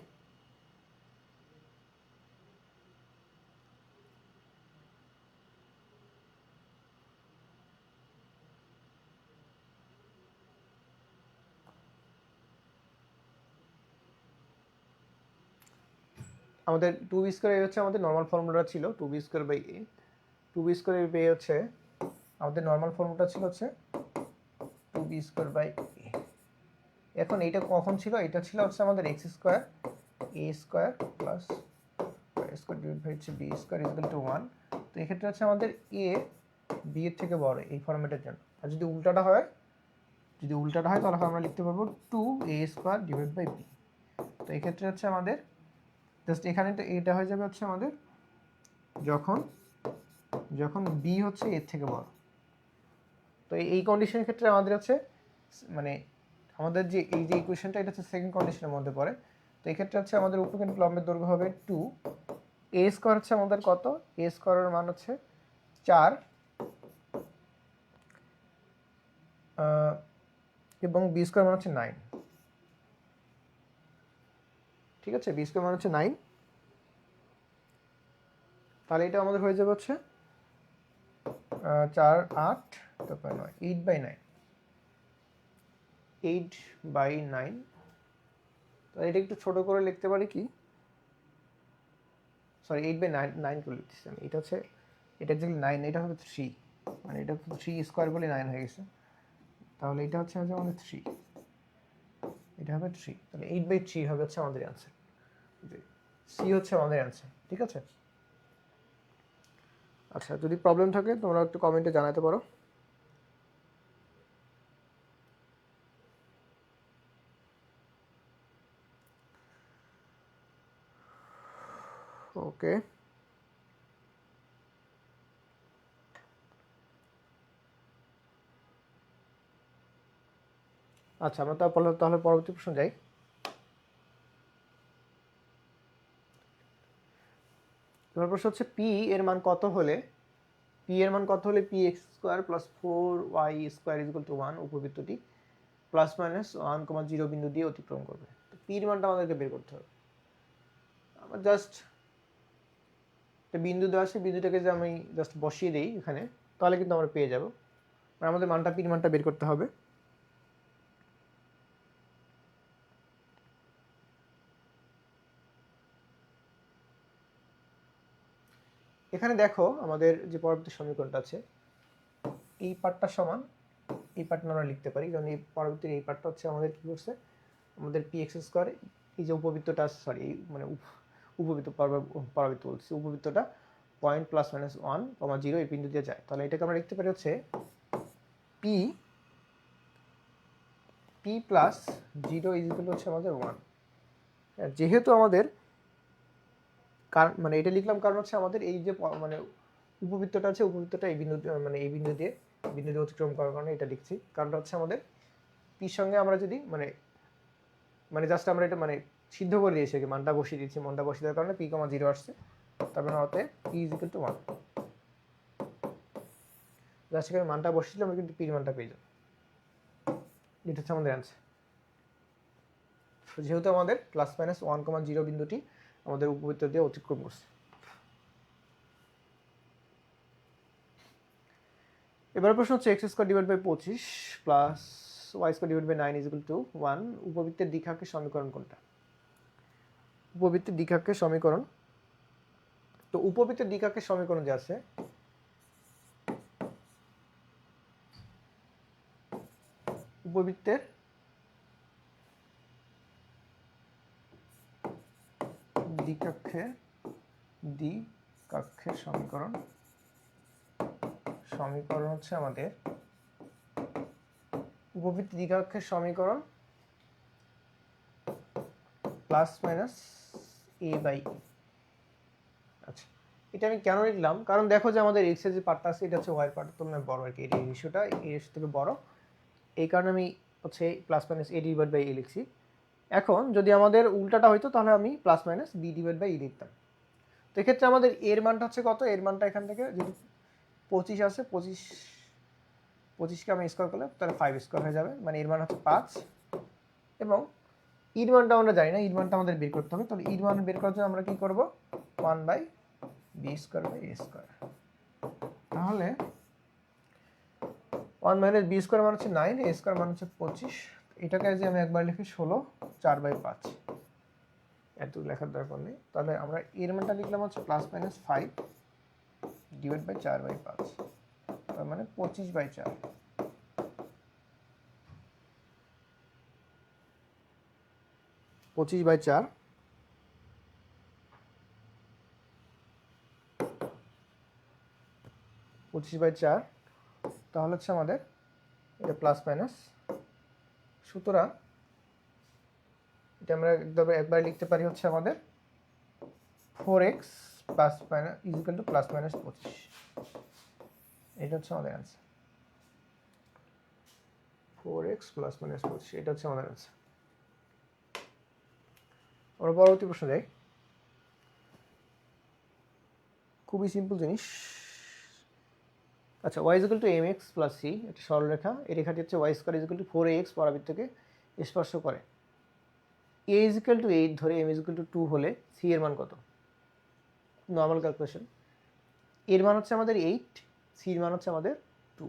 আমাদের 2b² হচ্ছে আমাদের নর্মাল ফর্মুলাটা ছিল 2b² a, 2b² a হচ্ছে আমাদের নর্মাল ফর্মুলাটা ছিল হচ্ছে 2b² a। এখন এইটা কখন ছিল, এটা ছিল হচ্ছে আমাদের x² a² plus y² divide by হচ্ছে b² = 1। তো এক্ষেত্রে হচ্ছে আমাদের a b এর থেকে বড় এই ফরম্যাটের জন্য। আর যদি উল্টাটা হয় তাহলে আমরা লিখতে পারবো 2a² ডিভাইড বাই b। তো এক্ষেত্রে হচ্ছে আমাদের জাস্ট এখানে তো এটা হয়ে যাবে হচ্ছে আমাদের যখন b হচ্ছে এর থেকে বড়। তো এই কন্ডিশনের ক্ষেত্রে আমাদের হচ্ছে মানে আমাদের যে এই যে ইকুয়েশনটা এটা হচ্ছে সেকেন্ড কন্ডিশনের মধ্যে পড়ে। তো এই ক্ষেত্রে হচ্ছে আমাদের উপকেন্দ্রিক লম্বের দৈর্ঘ্য হবে 2, a² হচ্ছে আমাদের কত, a² এর মান হচ্ছে 4 এবং b² মান হচ্ছে 9, ঠিক আছে, b² মান হচ্ছে 9। তাহলে এটা আমাদের হয়ে যাবে হচ্ছে 4 8 তারপর 9 8/9 তো এটা একটু ছোট করে লিখতে পারি কি, সরি 8/9 করে লিখতেছি আমি। এটা হচ্ছে, এটা অ্যাকচুয়ালি 9, এটা হবে 3, মানে এটা 3 স্কোয়ার বলে 9 হয়ে গেছে। তাহলে এটা হচ্ছে আমাদের 3, এটা হবে 3, তাহলে 8/3 হবে হচ্ছে আমাদের অ্যান্সার। সি হচ্ছে আমাদের অ্যান্সার, ঠিক আছে। আচ্ছা, যদি প্রবলেম থাকে তোমরা একটু কমেন্টে জানাতে পারো। ওকে, আচ্ছা আমরা তাহলে পরবর্তী প্রশ্ন যাই। এবার প্রশ্ন হচ্ছে পি এর মান কত হলে P X square plus 4y² = 1 উপবৃত্তটি প্লাস মাইনাস 1,0 বিন্দু দিয়ে অতিক্রম করবে। তো পির মানটা আমাদেরকে বের করতে হবে। আমরা জাস্ট একটা বিন্দু দেওয়া আছে, বিন্দুটাকে যে আমি জাস্ট বসিয়ে দিই এখানে, তাহলে কিন্তু আমরা পেয়ে যাব। মানে আমাদের পির মানটা বের করতে হবে। এখানে দেখো আমাদের যে পরবর্তী সমীকরণটা আছে, এই পার্টটা সমান এই পার্টটা আমরা লিখতে পারি, কারণ এই পরবর্তী এই পার্টটা হচ্ছে আমাদের কি করছে, আমাদের px² এই যে উপবৃত্তটা, সরি মানে উপবৃত্ত পরাবৃত্ত বলছি, উপবৃত্তটা পয়েন্ট প্লাস মাইনাস 1,0 এই বিন্দু দিয়ে যায়। তাহলে এটাকে আমরা লিখতে পারি হচ্ছে p প্লাস 0 = হচ্ছে আমাদের 1। যেহেতু আমাদের মানে এটা লিখলাম কারণ হচ্ছে আমাদের এই যে মানে উপবৃত্তটা আছে, উপবৃত্তটা এই বিন্দু মানে এই বিন্দু দিয়ে অতিক্রম করার কারণে এটা লিখছি। কারণটা হচ্ছে আমাদের পির সঙ্গে আমরা যদি মানে জাস্ট আমরা এটা মানে সিদ্ধ করে দিয়েছি, মানটা বসিয়ে দিয়েছি, মানটা বসিয়ে দেওয়ার কারণে p,0 আসছে। তারপরে হতে p = 1, জাস্ট এখানে মানটা বসিয়ে দিলে আমরা কিন্তু পির মানটা পেয়ে যাব। এটা হচ্ছে আমাদের অ্যান্সার। যেহেতু আমাদের প্লাস মাইনাস 1,0 বিন্দুটি আমাদের উপবৃত্ত দিয়ে অতিক্রম করছে। এবার প্রশ্ন হচ্ছে x² / 25 প্লাস y² / 9 = 1 উপবৃত্তের দ্বিঘাকের সমীকরণ কোনটা? উপবৃত্তের দ্বিঘাকের সমীকরণ, তো উপবৃত্তের দ্বিঘাকের সমীকরণ যে আছে, উপবৃত্তের দ্বিঘাকের সমীকরণ হচ্ছে আমাদের উপবৃত্তের দ্বিঘাকের সমীকরণ প্লাস মাইনাস a/e। আচ্ছা, এটা আমি কেন লিখলাম, কারণ দেখো যে আমাদের x এর যে পার্টটা আছে এটা হচ্ছে y পার্টের তুলনায় বড় আর কি, এই রেশিওটা এই রেশিও থেকে বড়, এই কারণে আমি হচ্ছে প্লাস মাইনাস a/e লিখছি। এখন যদি আমাদের উল্টাটা হইতো তাহলে আমি প্লাস মাইনাস b/e লিখতাম। তো এক্ষেত্রে আমাদের এর মানটা হচ্ছে কত, এর মানটা এখান থেকে যদি 25 আছে, 25কে আমি স্কোয়ার করলে তাহলে 5² হয়ে যাবে, মানে এর মান হচ্ছে 5। এবং ইর মানটা আমরা জানি না, ইর মানটা আমাদের বের করতে হবে। তাহলে ইর মান বের করার জন্য আমরা কি করব, 1/b²/a²। তাহলে 1 - b² মান হচ্ছে 9, a² মান হচ্ছে 25। এটাকে যে আমি একবার লিখি 16 4/5, এত লেখার দরকার নেই। তাহলে আমরা এর মানটা লিখলাম হচ্ছে প্লাস মাইনাস 5 / 4/5, তার মানে 25/4। তাহলে হচ্ছে আমাদের এটা প্লাস মাইনাস, সুতরাং এটা আমরা একবার লিখতে পারি হচ্ছে আমাদের 4x plus minus = plus minus 25। এটা হচ্ছে আমাদের অ্যান্সার, 4x প্লাস মাইনাস 25, এটা হচ্ছে আমাদের অ্যান্সার। আমরা পরবর্তী প্রশ্ন যাই। খুবই সিম্পল জিনিস। আচ্ছা, y = mx + c, এটা সরলরেখা, এই রেখাটি হচ্ছে y² = 4ax পরাবৃত্তকে স্পর্শ করে। a = 8 ধরে m = 2 হলে c এর মান কত? নর্মাল ক্যালকুলেশন, এর মান হচ্ছে আমাদের 8, c এর মান হচ্ছে আমাদের 2।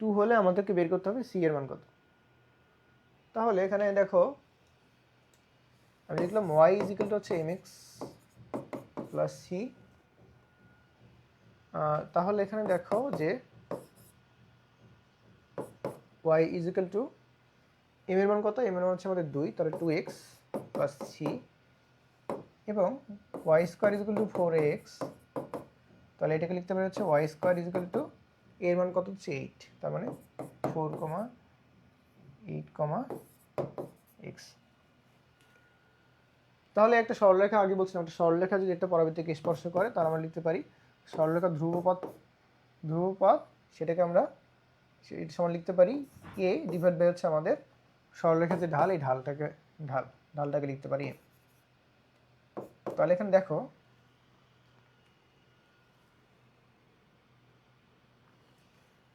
2 হলে আমাদেরকে বের করতে হবে c এর মান কত। তাহলে এখানে দেখো আমি লিখলাম ওয়াই ইজ ইকুয়াল টু হচ্ছে এমএক্স প্লাস সি। তাহলে এখানে দেখো যে y is equal to m এর মান কত, এম এর মান হচ্ছে আমাদের 2, তাহলে 2x প্লাস সি, এবং y square is equal to 4x, তাহলে এটাকে লিখতে পারি হচ্ছে Y square is equal to এর মান কত হচ্ছে 8, তার মানে 4,8,x। তাহলে একটা সরলরেখা আগে বলছিলাম, একটা সরলরেখা যদি একটা পরাবৃত্তকে স্পর্শ করে তাহলে আমরা লিখতে পারি সরলরেখা ধ্রুবপথ সেটাকে আমরা এটা সমান লিখতে পারি a ডিভাইড বাই হচ্ছে আমাদের সরলরেখার যে ঢাল, এই ঢালটাকে লিখতে পারি a। তাহলে এখানে দেখো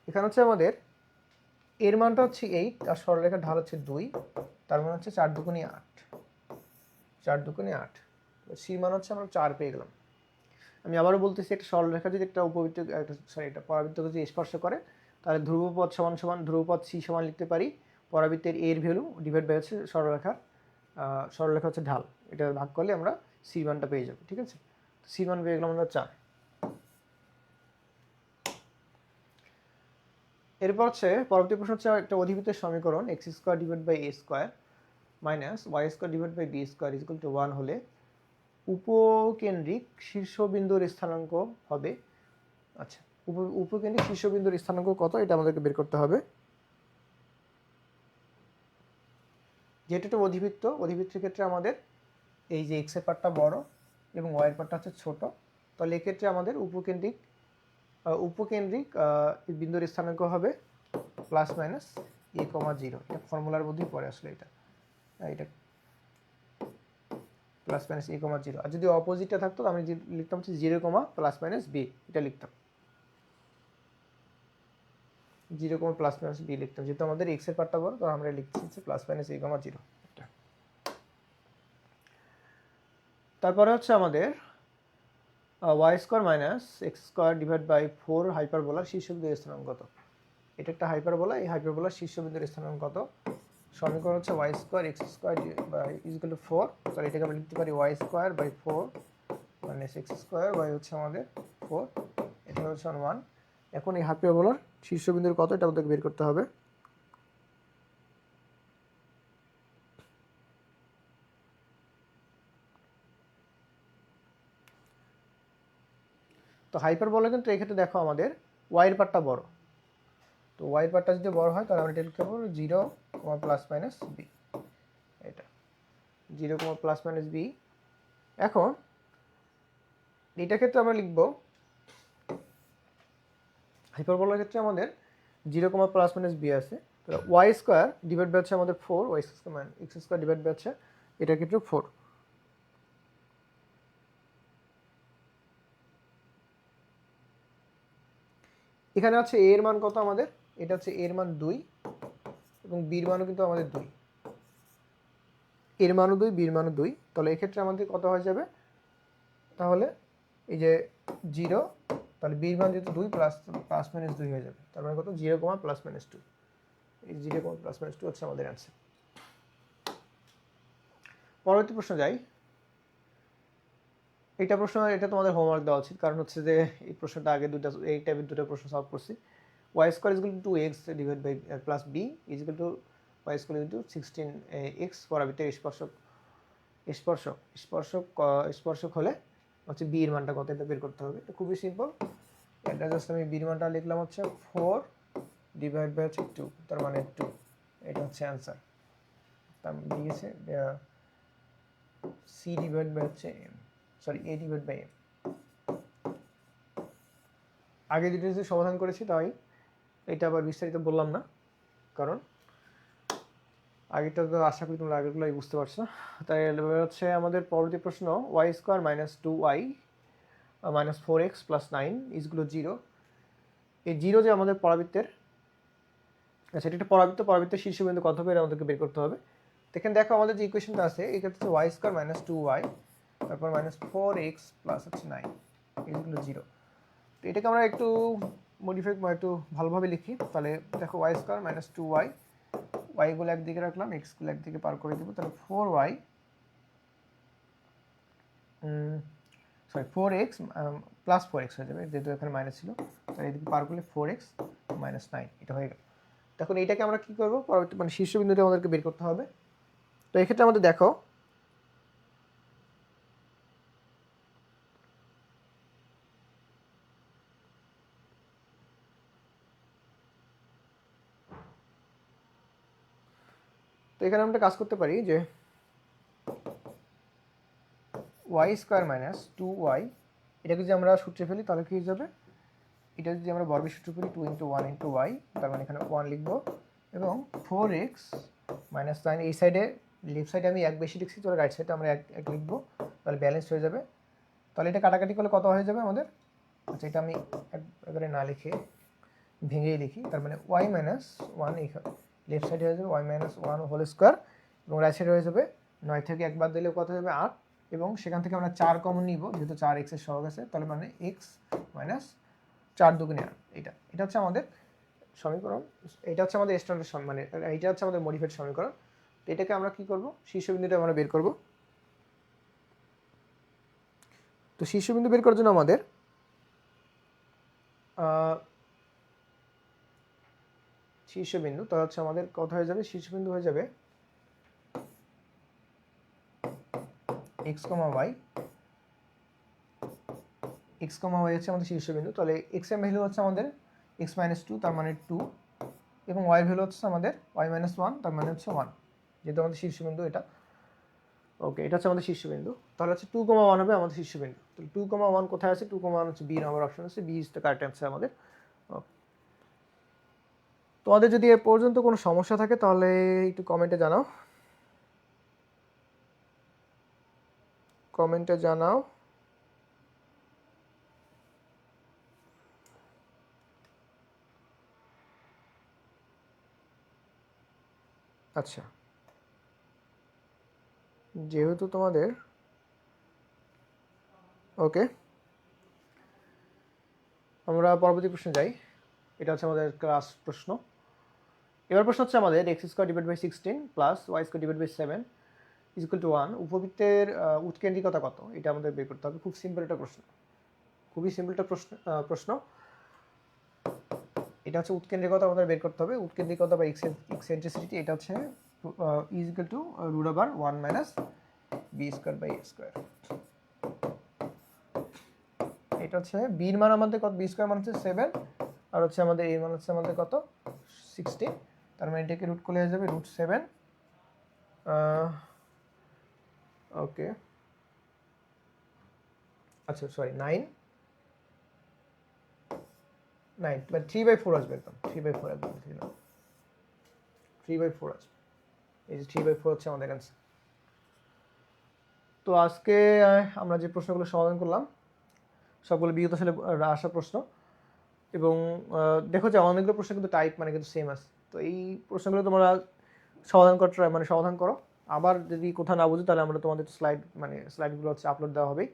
এখানে হচ্ছে আমাদের এর মানটা হচ্ছে 8 আর সরলরেখার ঢাল হচ্ছে 2, তার মানে হচ্ছে 4 দুগুণে 8, 4 দুগুণে 8, সি মান হচ্ছে আমরা 4 পেয়ে গেলাম। আমি আবারও বলতেছি, একটা সরলরেখা যদি একটা একটা পরাবৃত্তকে যদি স্পর্শ করে তাহলে ধ্রুবপথ সমান ধ্রুবপথ সি সমান লিখতে পারি পরাবৃত্তের এর ভ্যালু ডিভাইড বাই হচ্ছে সরলরেখা হচ্ছে ঢাল, এটা ভাগ করলে আমরা সি মানটা পেয়ে যাবো। ঠিক আছে, সি মান পেয়ে গেলাম আমরা 4। এরপর হচ্ছে পরবর্তী প্রশ্ন হচ্ছে একটা অধিবৃত্তের সমীকরণ x square divide by A square minus Y square divide by B square is equal to 1 হলে উপকেন্দ্রিক শীর্ষবিন্দুর স্থানাঙ্ক হবে। আচ্ছা, উপকেন্দ্রিক শীর্ষবিন্দুর স্থানাঙ্ক কত এটা আমাদেরকে বের করতে হবে। যেহেতু একটা অধিবৃত্তের ক্ষেত্রে আমাদের এই যে এক্স এর পার্টটা বড় এবং ওয়াই এর পার্টটা হচ্ছে ছোট, তাহলে এক্ষেত্রে আমাদের উপকেন্দ্রিক বিন্দুর স্থানাঙ্ক হবে প্লাস মাইনাস a,0। এটা ফর্মুলার মধ্যেই পড়ে আসলে এটা প্লাস মাইনাস a,0। আর যদি অপোজিটটা থাকতো আমি লিখতাম হচ্ছে 0, প্লাস মাইনাস b, এটা লিখতাম 0, প্লাস মাইনাস b লিখতাম। যেহেতু আমাদের এক্স এর পার্টটা বড় তো আমরা লিখছি হচ্ছে প্লাস মাইনাস a,0। তারপরে হচ্ছে আমাদের y square minus x square divide by 4 হাইপারবোলার শীর্ষবিন্দুর স্থানাঙ্ক কত। এটা একটা হাইপারবোলা, এই হাইপারবোলার শীর্ষবিন্দুর স্থানাঙ্ক কত। সমীকরণ হচ্ছে Y square x square by is equal to 4, তাহলে এটাকে আমরা লিখতে পারি y square by 4 minus x square by হচ্ছে আমাদের 4, এটা হচ্ছে 1। এখন এই হাইপারবোলার শীর্ষবিন্দুর কত এটা আমাদেরকে বের করতে হবে। তো হাইপারবোলা কিন্তু এক্ষেত্রে দেখো আমাদের ওয়াইয়ের পার্টটা বড়, তো ওয়াইয়ের পার্টটা যদি বড় হয় তাহলে আমরা এটা লিখতে পারবো 0, প্লাস মাইনাস বি, এটা 0, প্লাস মাইনাস বি। এখন এটার ক্ষেত্রে আমরা লিখব হাইপারবোলার ক্ষেত্রে আমাদের 0, প্লাস মাইনাস বি আছে, তাহলে ওয়াই স্কোয়ার ডিভাইড বাই হচ্ছে আমাদের 4, y square x square divide by হচ্ছে এটার ক্ষেত্রে 4। এখানে হচ্ছে এর মান কত আমাদের, এটা হচ্ছে এর মান 2 এবং বির মানও কিন্তু আমাদের 2, এর মানও 2 বির মানও 2, তাহলে এক্ষেত্রে আমাদের কত হয়ে যাবে, তাহলে এই যে 0, তাহলে বির মান যেহেতু 2 প্লাস মাইনাস 2 হয়ে যাবে, তার মানে কত 0, প্লাস মাইনাস 2, এই 0, প্লাস মাইনাস 2 হচ্ছে আমাদের অ্যান্সার। পরবর্তী প্রশ্ন যাই। এটা তোমাদের হোমওয়ার্ক দেওয়া উচিত, কারণ হচ্ছে যে এই প্রশ্নটা আগে এই টাইপের দুটো প্রশ্ন সলভ করছি। Y square is equal to 2x divide by plus b is equal to y square is equal to 16x পরাবৃত্তের স্পর্শক হলে হচ্ছে বি এর মানটা কত এটা বের করতে হবে। এটা খুবই সিম্পল, এটা জাস্ট আমি বি এর মানটা লিখলাম হচ্ছে 4 ডিভাইড বাই হচ্ছে 2, তার মানে 2, এটা হচ্ছে অ্যান্সার। তার দিয়েছে সি ডিভাইড বাই হচ্ছে এ ডিভাইড বাই এম। আগে যেটা সমাধান করেছি তাই এটা আবার বিস্তারিত বললাম না, কারণ আগেটা তো আশা করি তোমরা আগেরগুলোই বুঝতে পারছো। তাই হচ্ছে আমাদের পরবর্তী প্রশ্ন y square minus 2y minus 4x plus 9 is equal 0। এই 0 যে আমাদের পরাবৃত্তের, আচ্ছা এটা একটা পরাবৃত্তের শীর্ষবিন্দু কত হবে এটা আমাদেরকে বের করতে হবে। এখানে দেখো আমাদের যে ইকুয়েশনটা আছে এটা হচ্ছে ওয়াই স্কোয়ার মাইনাস 2y তারপর মাইনাস 4x প্লাস হচ্ছে 9 ইজগুলো 0। তো এটাকে আমরা একটু মডিফাই একটু ভালোভাবে লিখি, তাহলে দেখো ওয়াই স্কোয়ার মাইনাস 2y ওয়াইগুলো একদিকে রাখলাম, এক্সগুলো একদিকে পার করে দেবো, তাহলে 4y sorry 4x plus 4x হয়ে যাবে, যেহেতু এখানে মাইনাস ছিল, তাহলে এদিকে পার করলে 4x মাইনাস 9 এটা হয়ে গেল। তখন এইটাকে আমরা কী করবো, পরবর্তী মানে শীর্ষবিন্দুটা আমাদেরকে বের করতে হবে। তো এক্ষেত্রে আমাদের দেখো তো এখানে আমরা কাজ করতে পারি যে ওয়াই স্কোয়ার মাইনাস 2y, এটাকে যদি আমরা সূত্রে ফেলি তাহলে কী হয়ে যাবে, এটা যদি আমরা বর্গের সূত্র ফেলি 2 × 1 × y, তার মানে এখানে 1 লিখবো, এবং 4x মাইনাস 9, এই সাইডে লেফট সাইডে আমি এক বেশি লিখছি, তাহলে রাইট সাইডে আমরা এক লিখবো, তাহলে ব্যালেন্স হয়ে যাবে। তাহলে এটা কাটাকাটি করলে কত হয়ে যাবে আমাদের, আচ্ছা এটা আমি একবারে না লিখে ভেঙেই লিখি, তার মানে y মাইনাস 1 লেফট সাইডে হয়ে যাবে y মাইনাস 1 হোল স্কোয়ার, এবং রাইট সাইডে হয়ে যাবে 9 থেকে একবার দিলে কত হবে 8, এবং সেখান থেকে আমরা 4 কমন নিব, যেহেতু 4x এর সহগ আছে, তাহলে মানে x মাইনাস 4 দুগুণে 8, এটা হচ্ছে আমাদের সমীকরণ, এটা হচ্ছে আমাদের স্ট্যান্ডার্ড মানে এটা হচ্ছে আমাদের মডিফাইড সমীকরণ। তো এটাকে আমরা কি করব, শীর্ষবিন্দুটা আমরা বের করব। তো শীর্ষবিন্দু বের করার জন্য আমাদের শীর্ষবিন্দু, তো হচ্ছে আমাদের কত হয়ে যাবে, শীর্ষবিন্দু হয়ে যাবে x, y, x, y হচ্ছে আমাদের শীর্ষবিন্দু। তাহলে x এর ভ্যালু হচ্ছে আমাদের x মাইনাস 2, তার মানে 2, এবং y এর ভ্যালু হচ্ছে আমাদের y মাইনাস 1, তার মানে হচ্ছে 1, যেহেতু আমাদের শীর্ষবিন্দু এটা। ওকে, এটা হচ্ছে আমাদের শীর্ষবিন্দু। তাহলে হচ্ছে 2, 1 হবে আমাদের শীর্ষবিন্দু। তাহলে 2, 1 কোথায় আছে, 2, 1 হচ্ছে বি নাম্বার অপশন আছে, b is the correct answer আমাদের। তোমাদের যদি এ পর্যন্ত কোনো সমস্যা থাকে তাহলে একটু কমেন্টে জানাও, কমেন্টে জানাও। আচ্ছা, যেহেতু তোমাদের ওকে, আমরা পরবর্তী প্রশ্নে যাই। এটা হচ্ছে আমাদের ক্লাস প্রশ্ন। এবার প্রশ্ন হচ্ছে আমাদের x square divide by 16 plus y square divide by 7 is equal to 1, উপবৃত্তের উৎকেন্দ্রিকতা কত, এটা আমাদের বের করতে হবে। খুব সিম্পল একটা প্রশ্ন, খুবই সিম্পল একটা প্রশ্ন। এটা হচ্ছে উৎকেন্দ্রিকতা আমাদের বের করতে হবে। উৎকেন্দ্রিকতা বা এক্সেন্ট্রিসিটি, এটা হচ্ছে is equal to root over 1 minus b square by A square. এটা হচ্ছে বির মান আমাদের কত, বি স্কোয়ার মান হচ্ছে 7, আর হচ্ছে আমাদের এর মান হচ্ছে আমাদের কত 16, তার মানে এটাকে রুট করলে হয়ে যাবে রুট 7। ওকে, আচ্ছা সরি 9, মানে 3/4 আসবে, একদম 3/4 একদম, 3/4 আসবে। এই যে 3/4 হচ্ছে আমাদের অ্যান্সার। তো আজকে আমরা যে প্রশ্নগুলো সমাধান করলাম সবগুলো বিগত সালে আসা প্রশ্ন, এবং দেখো যে অনেকগুলো প্রশ্ন কিন্তু টাইপ মানে কিন্তু সেম আছে। তো এই প্রশ্নগুলো তোমরা সমাধান করো। আবার যদি কোথাও না বুঝো তাহলে আমরা তোমাদের স্লাইডগুলো হচ্ছে আপলোড দেওয়া হবেই।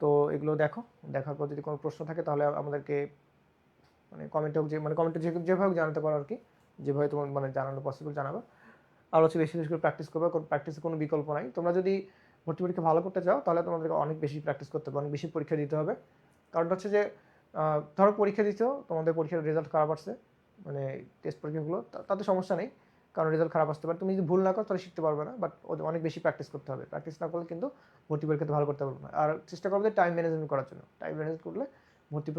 তো এগুলো দেখো, দেখার পর যদি কোনো প্রশ্ন থাকে তাহলে আমাদেরকে কমেন্টে যেভাবে জানাতে পারো আর কি, যেভাবে তোমার জানানো পসিবল জানাবে। আর হচ্ছে বেশি বেশি করে প্র্যাকটিস করবে, প্র্যাকটিসের কোনো বিকল্প নাই। তোমরা যদি ভর্তি পরীক্ষা ভালো করতে চাও তাহলে তোমাদেরকে অনেক বেশি প্র্যাকটিস করতে হবে, অনেক বেশি পরীক্ষা দিতে হবে। কারণ হচ্ছে যে ধরো পরীক্ষা দিচ্ছ, তোমাদের পরীক্ষার রেজাল্ট খারাপ আসছে, টেস্ট পরীক্ষাগুলো, তাতে সমস্যা নেই, কারণ রেজাল্ট খারাপ আসতে পারে। তুমি যদি ভুল না করো তাহলে শিখতে পারবে না, বাট অনেক বেশি প্র্যাকটিস করতে হবে। প্র্যাকটিস না করলে কিন্তু ভর্তি পরীক্ষাতে ভালো করতে পারবে না। আর চেষ্টা করবে টাইম ম্যানেজমেন্ট করার জন্য। টাইম ম্যানেজ করলে ভর্তি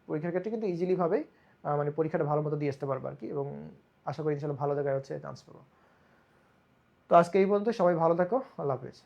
পরীক্ষার ক্ষেত্রে কিন্তু ইজিলিভাবেই পরীক্ষাটা ভালো মতো দিয়ে আসতে পারবে আর কি, এবং আশা করি ইনশাল্লাহ ভালো জায়গায় হচ্ছে চান্স পাবো। তো আজকে এই পর্যন্ত, সবাই ভালো থাকো, আল্লাহ হাফেজ।